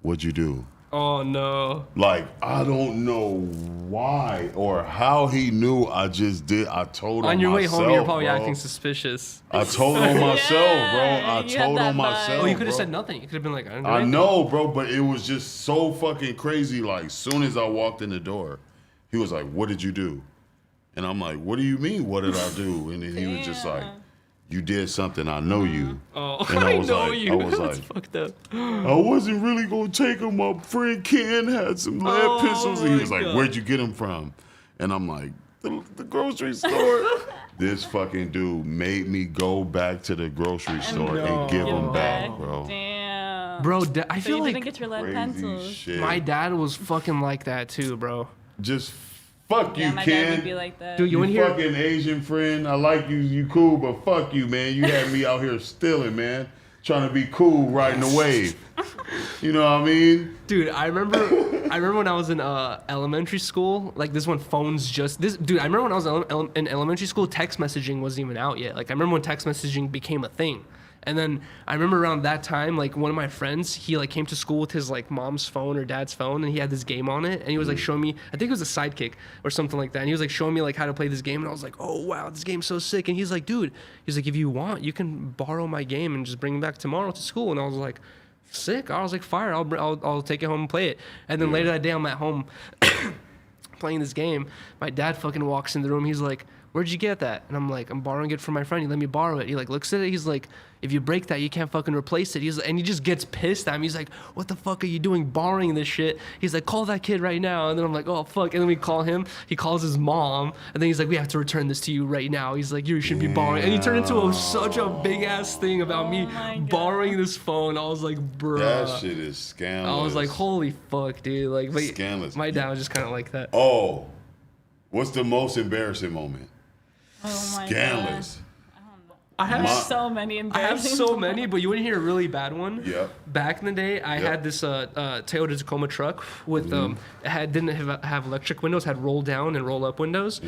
what'd you do? Oh no. Like, I don't know why or how he knew I just did. I told him on your way myself, home, you're probably bro. acting suspicious. I told him myself, bro. I you had told that him vibe. myself. Oh, you could have bro. said nothing. You could have been like, I didn't do I anything. know, bro, but it was just so fucking crazy. Like, soon as I walked in the door, he was like, what did you do? And I'm like, what do you mean, what did I do? And then he was just like, you did something, I know you. Oh, and I was know like, you. I was That's like, fucked up. I wasn't really gonna take them. My friend Ken had some lead pencils, and he was like, where'd you get them from? And I'm like, the grocery store. This fucking dude made me go back to the grocery store and give them back, bro. Damn. Bro, I So feel you like didn't get your lead Crazy pencils. shit. my dad was fucking like that too, bro. Just fuck Yeah, you, my Ken. dad would be like that. Dude, You in here? fucking Asian friend. I like you. You cool, but fuck you, man. You had me out here stealing, man. Trying to be cool, riding the wave. You know what I mean? Dude, I remember when I was in elementary school, like this when phones dude, I remember when I was in elementary school, text messaging wasn't even out yet. Like I remember when text messaging became a thing. And then I remember around that time, like one of my friends, he like came to school with his like mom's phone or dad's phone, and he had this game on it, and he was like showing me, I think it was a Sidekick or something like that, and he was like showing me like how to play this game, and I was like, oh wow, this game's so sick. And he's like, dude, he's like, if you want, you can borrow my game and just bring it back tomorrow to school. And I was like, sick. I was like, fire, I'll take it home and play it. And then later that day I'm at home playing this game. My dad fucking walks in the room. He's like, where'd you get that? And I'm like, I'm borrowing it from my friend. He let me borrow it. He like looks at it. He's like, if you break that, you can't fucking replace it. And he just gets pissed at me. He's like, what the fuck are you doing borrowing this shit? He's like, call that kid right now. And then I'm like, oh fuck. And then we call him. He calls his mom. And then he's like, we have to return this to you right now. He's like, you should be borrowing. And he turned into such a big ass thing about me borrowing this phone. I was like, bruh. That shit is scandalous. I was like, holy fuck, dude. Like, but scandalous. My dad was just kind of like that. Oh, what's the most embarrassing moment? Oh my Scandalous. God. I have so many embarrassing I have so moments. many, but you want to hear a really bad one? Yep. Back in the day, I had this Toyota Tacoma truck with didn't have electric windows, had roll down and roll up windows,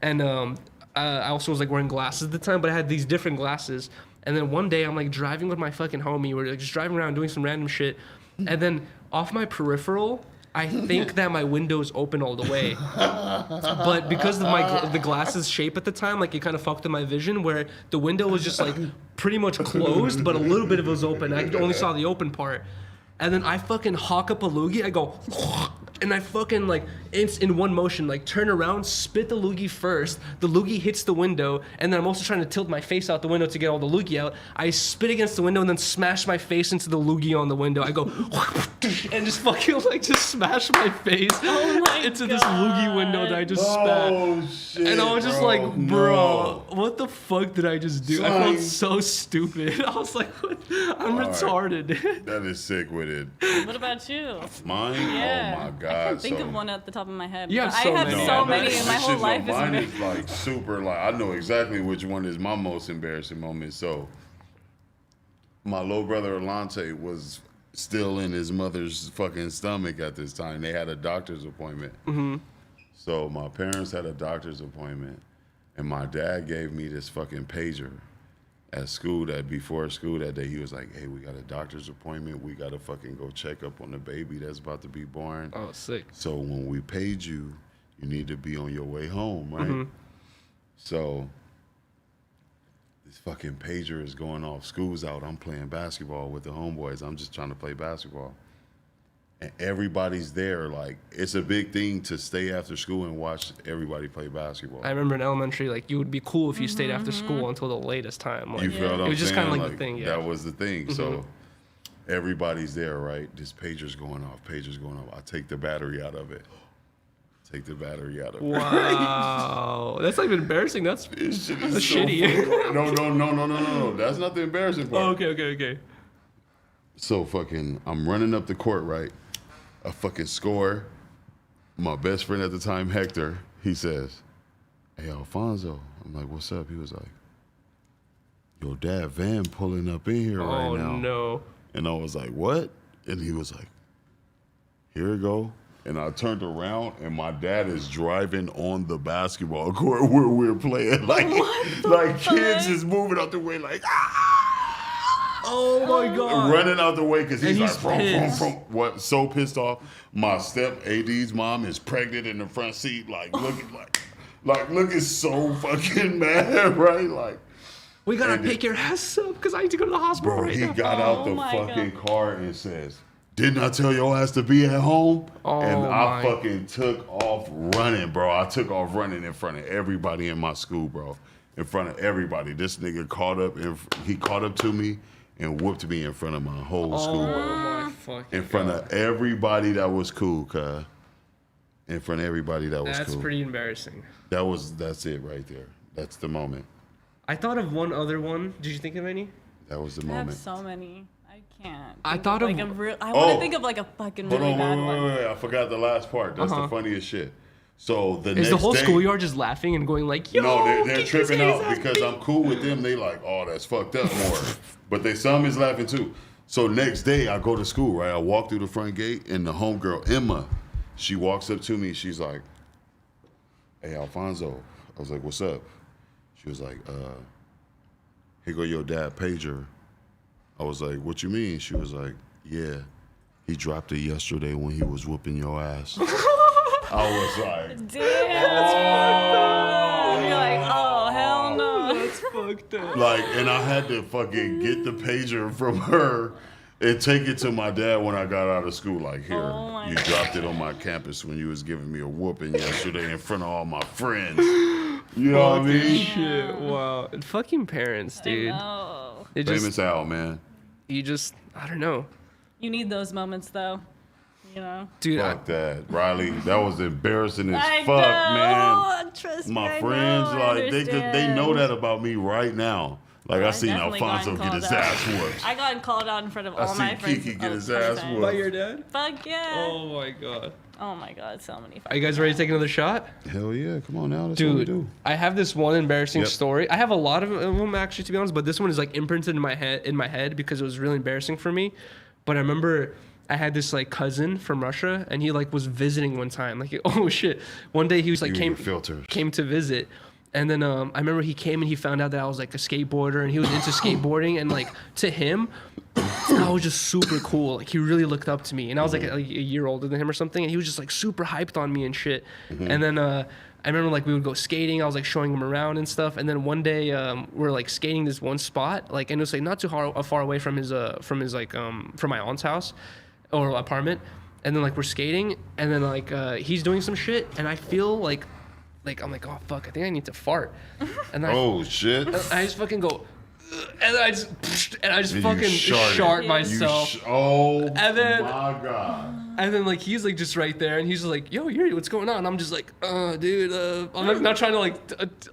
and I also was like wearing glasses at the time, but I had these different glasses. And then one day I'm like driving with my fucking homie, we're like just driving around doing some random shit, and then off my peripheral, I think that my windows open all the way, but because of the glasses shape at the time, like it kind of fucked with my vision, where the window was just like pretty much closed, but a little bit of it was open. I only saw the open part, and then I fucking hawk up a loogie. I go, and I fucking like in one motion, like turn around, spit the loogie first. The loogie hits the window, and then I'm also trying to tilt my face out the window to get all the loogie out. I spit against the window and then smash my face into the loogie on the window. I go and just fucking like just smash my face into this loogie window that I just spat. Shit, and I was just like, bro, what the fuck did I just do? I felt so stupid. I was like, what? I'm retarded. That is sick with it. What about you? Mine? Yeah. Oh my God. I can't think of one at the top of my head. You have but so I have many. so many, and my whole life is mine is embarrassing. like super, like, I know exactly which one is my most embarrassing moment. So, my little brother Alante was still in his mother's fucking stomach at this time. They had a doctor's appointment. So, my parents had a doctor's appointment, and my dad gave me this fucking pager at school. Before school that day, he was like, hey, we got a doctor's appointment. We got to fucking go check up on the baby that's about to be born. Oh, sick. So when we paid you, you need to be on your way home, right? So this fucking pager is going off. School's out. I'm playing basketball with the homeboys. I'm just trying to play basketball. And everybody's there. Like, it's a big thing to stay after school and watch everybody play basketball. I remember in elementary, like, you would be cool if you stayed after school until the latest time. Like, You feel what I'm saying? it was just kind of like the thing, yeah. That was the thing. So everybody's there, right? This pager's going off. I take the battery out of it. Wow. That's not even embarrassing. That's shitty. No. That's not the embarrassing part. Oh, okay. So fucking, I'm running up the court, right? I fucking score. My best friend at the time, Hector, he says, hey, Alfonso. I'm like, what's up? He was like, yo, Dad, van pulling up in here right now. Oh, no. And I was like, what? And he was like, here we go. And I turned around, and my dad is driving on the basketball court where we're playing. Like kids is moving out the way, like, ah! Oh, my God. Running out the way because he's like, pissed. What? So pissed off. My AD's mom is pregnant in the front seat, like looking so fucking mad, right? Like, we gotta pick your ass up because I need to go to the hospital bro, right he now. got out the fucking car and says, didn't I tell your ass to be at home? And I fucking took off running, bro. I took off running in front of everybody in my school, bro. In front of everybody. This nigga caught up to me and whooped me in front of my whole school, bro. My fucking In front of everybody that was cool, cuz. In front of everybody that was cool. That's pretty embarrassing. That's it right there. That's the moment. I thought of one other one. Did you think of any? That was the I moment. have so many. I can't. I think thought of of- like a real. I want to think of like a fucking Hold really on, bad one. wait. I forgot the last part. That's the funniest shit. So the Is next the whole day, schoolyard just laughing and going like, yo, no, they're KeeKee's tripping getting out his ass because beat. I'm cool with them. They like, oh, that's fucked up more. But some is laughing too. So next day I go to school, right? I walk through the front gate and the homegirl, Emma, she walks up to me. She's like, hey, Alfonso. I was like, what's up? She was like, here go your dad pager. I was like, what you mean? She was like, yeah, he dropped it yesterday when he was whooping your ass. I was like, Damn, that's fucked up. You're like, oh, hell no. That's fucked up. like, and I had to fucking get the pager from her and take it to my dad when I got out of school. Like, here, Oh you my dropped it on my campus when you was giving me a whooping yesterday in front of all my friends. You know what I mean? Shit, wow. And fucking parents, dude. I know. It Famous just, Al, man. you just, I don't know. You need those moments, though. You know? Dude, Fuck that. Rylee, that was embarrassing as I fuck, know. man. Trust me, My I friends, know, I like, they understand. know that about me right now. Like, I seen definitely Alfonso gotten get his called out. ass whooped. I got called out in front of I all my seen friends. KeeKee get his Oh, ass times. whooped. by your dad? Fuck yeah. Oh my god. Oh my god, so many. Are you guys ready to take another shot? Hell yeah, come on now. That's what we Dude, do. I have this one embarrassing Yep. story. I have a lot of them actually, to be honest, but this one is like imprinted in my head because it was really embarrassing for me. But I remember I had this like cousin from Russia, and he like was visiting one time. Like, oh shit! One day he was like You and your filters. came to visit, and then I remember he came and he found out that I was like a skateboarder, and he was into skateboarding, and like to him, I was just super cool. Like he really looked up to me, and I was like a year older than him or something, and he was just like super hyped on me and shit. And then I remember like we would go skating. I was like showing him around and stuff. And then one day we're like skating this one spot, like, and it was like not too far away from his from my aunt's house or apartment. And then like we're skating, and then like he's doing some shit, and I feel like I'm like, oh fuck, I think I need to fart. And Oh shit. I just fucking go, and I just You fucking sharted. shart You myself. Oh And then- my god. And then like he's like just right there, and he's just like, yo, Yuri, what's going on? And I'm just like, dude, I'm not trying to like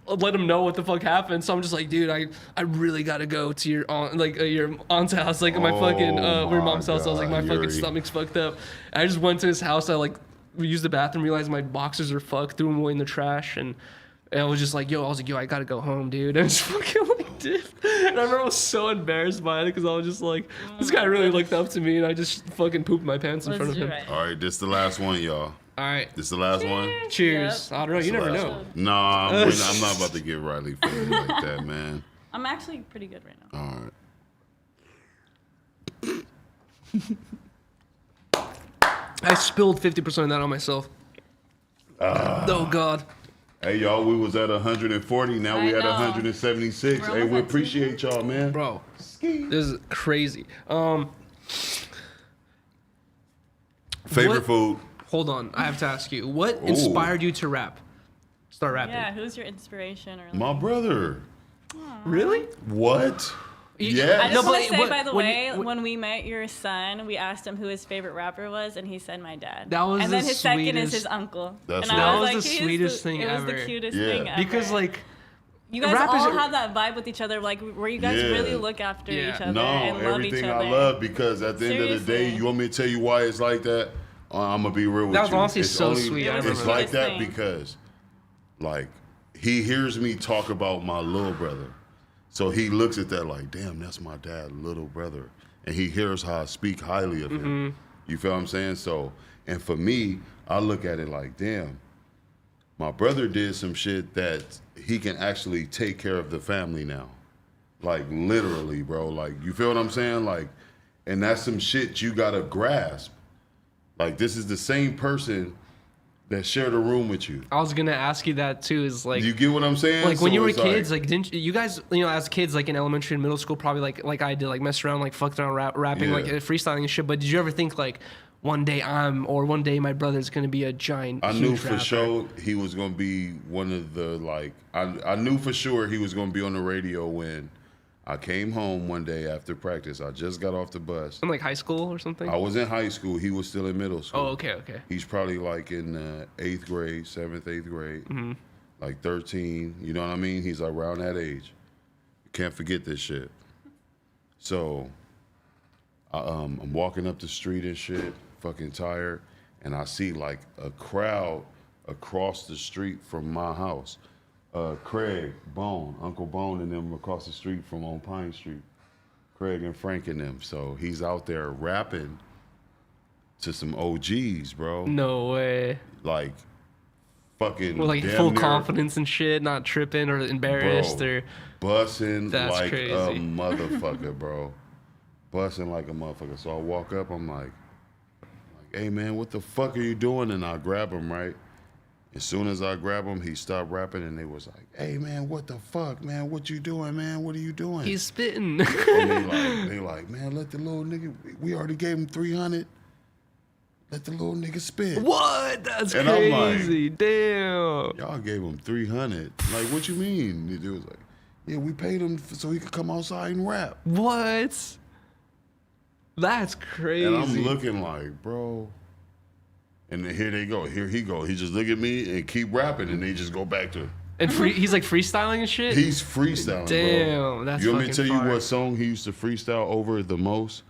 let him know what the fuck happened. So I'm just like, dude, I really gotta go to your aunt, like your aunt's house, like my fucking your my mom's house. I was like, my God, fucking Yuri. stomach's fucked up. And I just went to his house. I like used the bathroom, realized my boxers are fucked, threw them away in the trash, and I was just like, yo, I gotta go home, dude. And I just fucking like did. And I remember I was so embarrassed by it because I was just like, this guy really looked up to me, and I just fucking pooped my pants in Let's front of do him. it. All right, this the last one, y'all. All right, This the last one. cheers. Yep. I don't know. You never Last know. one. Nah, I'm not about to get Rylee feeling like that, man. I'm actually pretty good right now. All right. I spilled 50% of that on myself. Oh God. Hey y'all, we was at 140. Now we I at know. 176. We're Hey, almost we at appreciate y'all, man. Bro, this is crazy. Favorite What- food? Hold on. I have to ask you. What inspired you to rap? Start rapping. Yeah, who's your inspiration? Or like, My brother. Really? What? You- Yeah. I No, just but want to say, what- by the when way, you- when we met your son, we asked him who his favorite rapper was, and he said my dad. That was and then the his second is sweetest- his uncle. That's and what- I That was was like, the he is sweetest thing It was ever. the cutest Yeah. thing ever. Because like, you guys rappers all are- have that vibe with each other, like where you guys Yeah. really look after Yeah. each other No, and love each everything other. I love, because at the end of the day, Seriously. you want me to tell you why it's like that? I'm gonna be real with That was you. honestly It's so sweet. I It's remember like that. that because, like, he hears me talk about my little brother, so he looks at that like, damn, that's my dad, little brother, and he hears how I speak highly of him. You feel what I'm saying? So, and for me, I look at it like, damn, my brother did some shit that he can actually take care of the family now. Like, literally, bro. Like, you feel what I'm saying? Like, and that's some shit you gotta grasp. Like, this is the same person that shared a room with you. I was gonna ask you that too. Is like, You get what I'm saying? like when So you were it's kids, like didn't you guys, as kids, like in elementary and middle school, probably like I did, like messed around, like fucked around, rapping, Yeah. like freestyling and shit. But did you ever think like one day one day my brother's gonna be a giant? I knew huge for rapper? sure he was gonna be one of the, like, I knew for sure he was gonna be on the radio when I came home one day after practice. I just got off the bus. In like high school or something. I was in high school. He was still in middle school. Oh, okay. He's probably like in 8th grade, 7th, 8th grade, like 13. You know what I mean? He's around that age. Can't forget this shit. So I'm walking up the street and shit, fucking tired, and I see like a crowd across the street from my house. Craig, Bone, Uncle Bone and them across the street from on Pine Street. Craig and Frank and them. So he's out there rapping to some OGs, bro. No way. Like fucking With like damn full near, confidence and shit, not tripping or embarrassed bro, or. bussing That's like crazy. a motherfucker, bro. Bussing like a motherfucker. So I walk up, I'm like, hey man, what the fuck are you doing? And I grab him, right? As soon as I grab him, he stopped rapping and they was like, hey man, what the fuck, man? What you doing, man? What are you doing? He's spitting. And they like, man, let the little nigga, we already gave him 300. Let the little nigga spit. What? That's And crazy. I'm like, damn. Y'all gave him 300. Like, what you mean? The dude was like, yeah, we paid him so he could come outside and rap. What? That's crazy. And I'm looking like, bro. And then here they go. Here he go. He just look at me and keep rapping, and they just go back to. And he's like freestyling and shit. He's freestyling. Damn, bro. that's You want me to tell fire. you what song he used to freestyle over the most?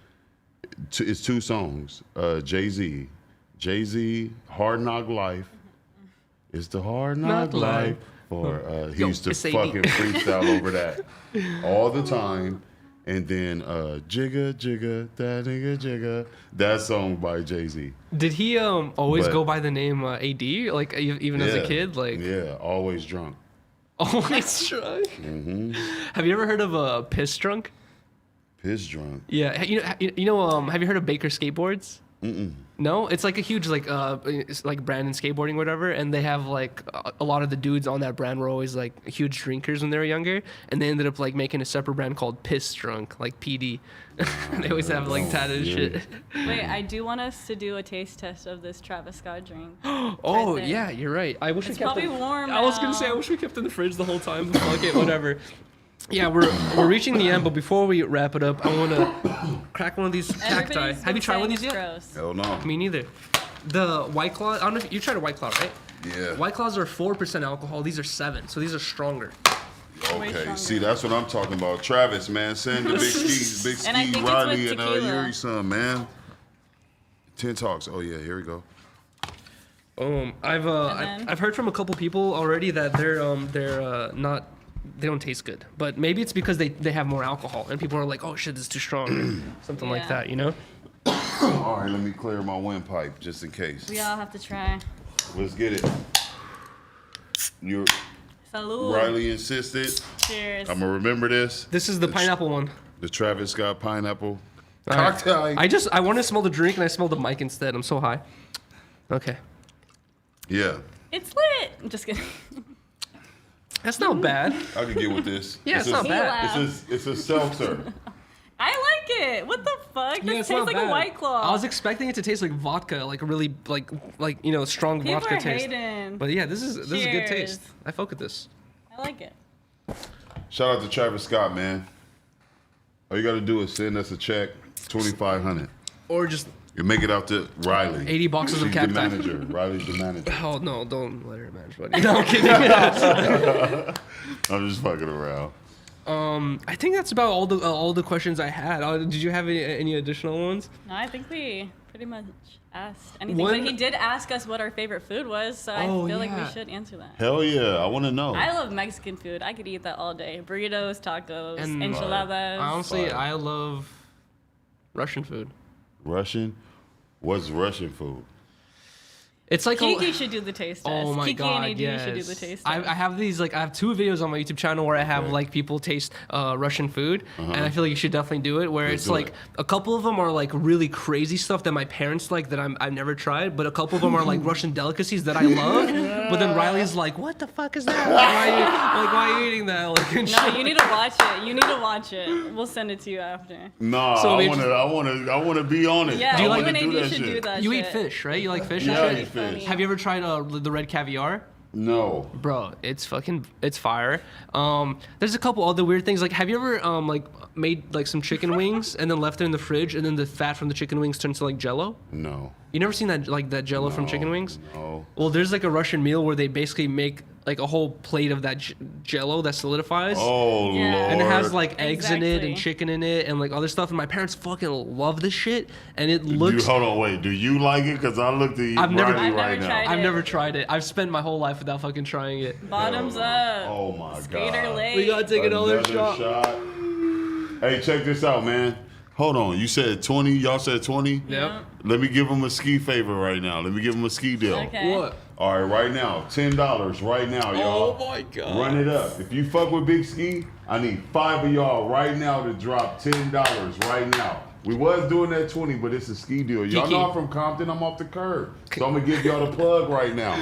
It's 2 songs. Jay-Z, Hard Knock Life. It's the Hard Knock Life. Or he used to fucking freestyle over that all the time. And then Jigga Jigga, that nigga Jigga, that song by Jay-Z. Did he always go by the name AD? Like even as a kid, like yeah, always drunk. Always drunk. Mm-hmm. Have you ever heard of Piss Drunk? Piss drunk. Yeah, you know have you heard of Baker Skateboards? Mm-mm. No, it's like a huge it's like brand in skateboarding, whatever, and they have like a lot of the dudes on that brand were always like huge drinkers when they were younger, and they ended up like making a separate brand called Piss Drunk, like PD. They always have like tatted shit. Wait, I do want us to do a taste test of this Travis Scott drink. Oh yeah, you're right. I wish It's we kept probably it. warm I was gonna say I now. wish we kept it in the fridge the whole time. But fuck it, whatever. Yeah, we're reaching the end, but before we wrap it up, I want to crack one of these cacti. Everybody's Have you been tried one of saying these yet? it's gross. Hell no. Me neither. The White Claw, I don't know if you tried a White Claw, right? Yeah. White Claws are 4% alcohol. These are 7, so these are stronger. Way Okay, stronger. see, that's what I'm talking about. Travis, man, send the big ski, And I think it's Rylee, with and tequila. Yuriy son, man. 10 talks. Oh yeah, here we go. I've heard from a couple people already that they're not. They don't taste good, but maybe it's because they have more alcohol, and people are like, "Oh shit, this is too strong," or something like Yeah. that, you know? All right, let me clear my windpipe just in case. We all have to try. Let's get it. You, Salud. Rylee insisted. Cheers. I'm gonna remember this. This is the pineapple one. The Travis Scott pineapple All right. cocktail. I want to smell the drink, and I smell the mic instead. I'm so high. Okay, Yeah, It's lit. I'm just kidding. that's not bad. I could get with this. Yeah, it's not a, bad. It's a seltzer. I like it. What the fuck? Yeah, This it's tastes not like bad. a White Claw. I was expecting it to taste like vodka, like a really like strong People vodka are taste. hating. But yeah, this is a good Cheers. taste. I fuck with this. I like it. Shout out to Travis Scott, man. All you gotta do is send us a check, $2,500. Or just You make it out to Rylee. 80 boxes of She's the cacti. manager. Riley's the manager. Oh no, don't let her manage, buddy. No, I'm kidding. I'm just fucking around. I think that's about all the questions I had. Did you have any additional ones? No, I think we pretty much asked anything. One- But he did ask us what our favorite food was, so I Oh, feel like we yeah. should answer that. Hell yeah, I want to know. I love Mexican food. I could eat that all day. Burritos, tacos, And- enchiladas. Honestly, Fire. I love Russian food. Russian? What's Russian food? It's like KeeKee should do the taste test. Oh my KeeKee god, and AD yes. should do the taste I test. have these I have 2 videos on my YouTube channel where I have Okay. like people taste Russian food, and I feel like you should definitely do it. Where Let's it's do like it. a couple of them are like really crazy stuff that my parents like that I've never tried, but a couple of them are like Russian delicacies that I love. But then Riley's like, "What the fuck is that? Why are you eating that?" Like, and No, shit. you need to watch it. You need to watch it. We'll send it to you after. Nah, So I we want to be on it. Yeah, Do you I like- you wanna and do AD that should shit. do that You shit. eat fish, right? You like fish? Yeah, and I shit? eat fish. Have you ever tried the red caviar? No. Bro, it's fire. There's a couple other weird things. Like, have you ever like made like some chicken wings and then left it in the fridge, and then the fat from the chicken wings turns to like Jello? No. You never seen that that Jello from chicken wings? No. Well, there's like a Russian meal where they basically make like a whole plate of that Jello that solidifies. Oh, Yeah. Lord. And it has like eggs in it Exactly. and chicken in it and like other stuff. And my parents fucking love this shit. And it looks. Hold on, wait. Do you like it? Because I looked at you I've never- Rylee I've right never now. tried I've it. never tried it. I've spent my whole life without fucking trying it. Bottoms Hell no. up. Oh, my Skater God. late. We gotta take another shot. Hey, check this out, man. Hold on. You said 20. Y'all said 20? Yep. Let me give them a ski favor right now. Let me give them a ski deal. Okay. What? All right, right now. $10 right now, y'all. Oh my god. Run it up. If you fuck with Big Ski, I need 5 of y'all right now to drop $10 right now. We was doing that 20, but it's a ski deal. Y'all KeeKee. know I'm from Compton. I'm off the curb. So I'm going to give y'all the plug right now.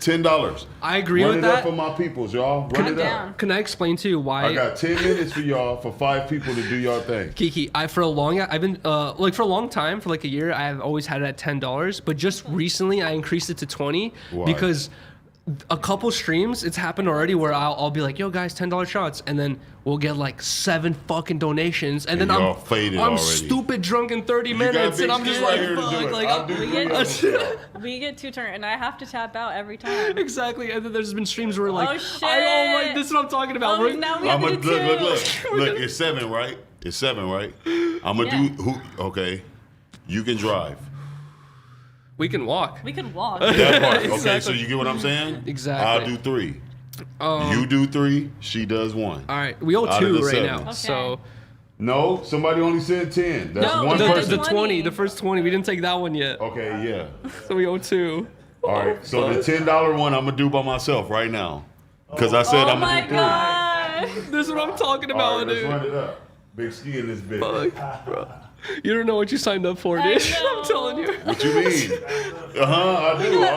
$10. I agree Run with it up that. for my peoples, y'all. Run it down. up. Can I explain to you why? I got 10 minutes for y'all for 5 people to do your thing. KeeKee, I've been for a long time, for like a year, I've always had it at $10, but just recently I increased it to 20 Why? because a couple streams, it's happened already where I'll be like, yo guys, $10 shots, and then we'll get like 7 fucking donations, and then y'all I'm faded I'm already. stupid drunk in 30 You got minutes, big and I'm just skin like, right here to do fuck, it. like I'll do we 3 get- of them. We get 2 turns, and I have to tap out every time. exactly. And then there's been streams where like, Oh, shit. this is what I'm talking about. Oh, We're- now we have to do 2. Look, it's 7, right? It's 7, right? I'm gonna Yeah. do okay. You can drive. we can walk. We could walk. That part. Okay, so Exactly. you get what I'm saying? Exactly. I'll do 3. You do 3, she does 1. All right, we owe Out of 2 the right 7. now. Okay. So No, somebody only said 10. That's No, one we the, got person. the 20, the first 20, we didn't take that one yet. Okay, yeah. So we owe 2. All right, so the $10 one I'm gonna do by myself right now, because I said Oh I'm my gonna do 3. god. This is what I'm talking All about, right, let's dude. run it up. Big ski in this bitch. Fuck, bro. You don't know what you signed up for, I dude. know. I'm telling you. What you mean? I do. Look at that,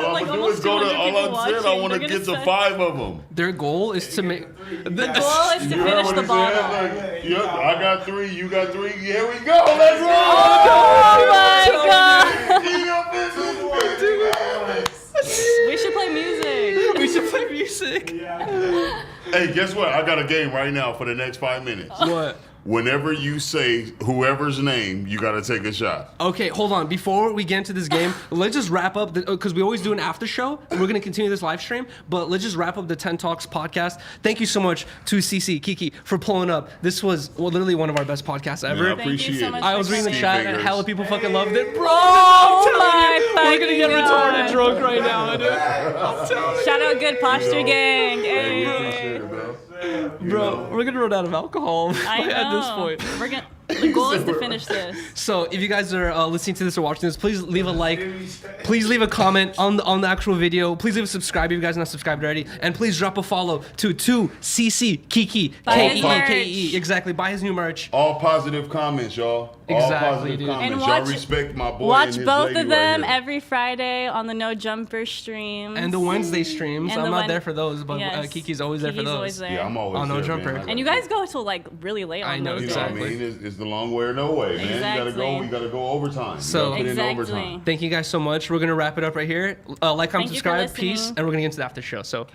All like, I'm gonna do almost is go to. 200 All I people said, I watching. want to They're get gonna to say- 5 of them. Their goal is to make. The goal is to finish the bottle. Yep, I got 3. You got 3. Here we go. Let's go. Oh my god. god. We should play music. We should play music. Hey, guess what? I got a game right now for the next 5 minutes. What? Whenever you say whoever's name, you got to take a shot. Okay, hold on. Before we get into this game, let's just wrap up because we always do an after show, and we're gonna continue this live stream. But let's just wrap up the 10 Talks podcast. Thank you so much to 2ccKeeKee for pulling up. This was literally one of our best podcasts ever. Yeah, I Thank you appreciate so it. much I was for reading the coming. chat, and Figures. hella people fucking loved it, bro. Oh I'm telling you, my we're gonna get fucking retarded God. drunk right now, dude. I'm telling you. Shout out Good Posture Gang. Hey, we Hey. appreciate it, bro. Bro, we're gonna run out of alcohol I know. at this point. We're gonna. The goal is to finish this. So if you guys are listening to this or watching this, please leave a like. Please leave a comment on the actual video. Please leave a subscribe if you guys are not subscribed already. And please drop a follow to 2ccKeeKee. Buy his KeeKee. merch. Exactly. Buy his new merch. All positive comments, y'all. All Exactly, positive dude. comments. And Y'all watch- respect my boy Watch and his both lady of them right here. every Friday on the No Jumper streams. And the Wednesday streams. And I'm the not Wen- there for those, but Yes. Kiki's always there for Kiki's those. always there. Yeah, I'm always Oh, no there, jumper. man. And you guys go till like really late on I know, those You know what I days. exactly. mean? It's the long way or no way, man. Exactly. We gotta go overtime. So- You gotta put in Exactly. overtime. Thank you guys so much. We're gonna wrap it up right here. Like, comment, Thank you for subscribe. Peace. listening. And we're gonna get into the after show. So peace.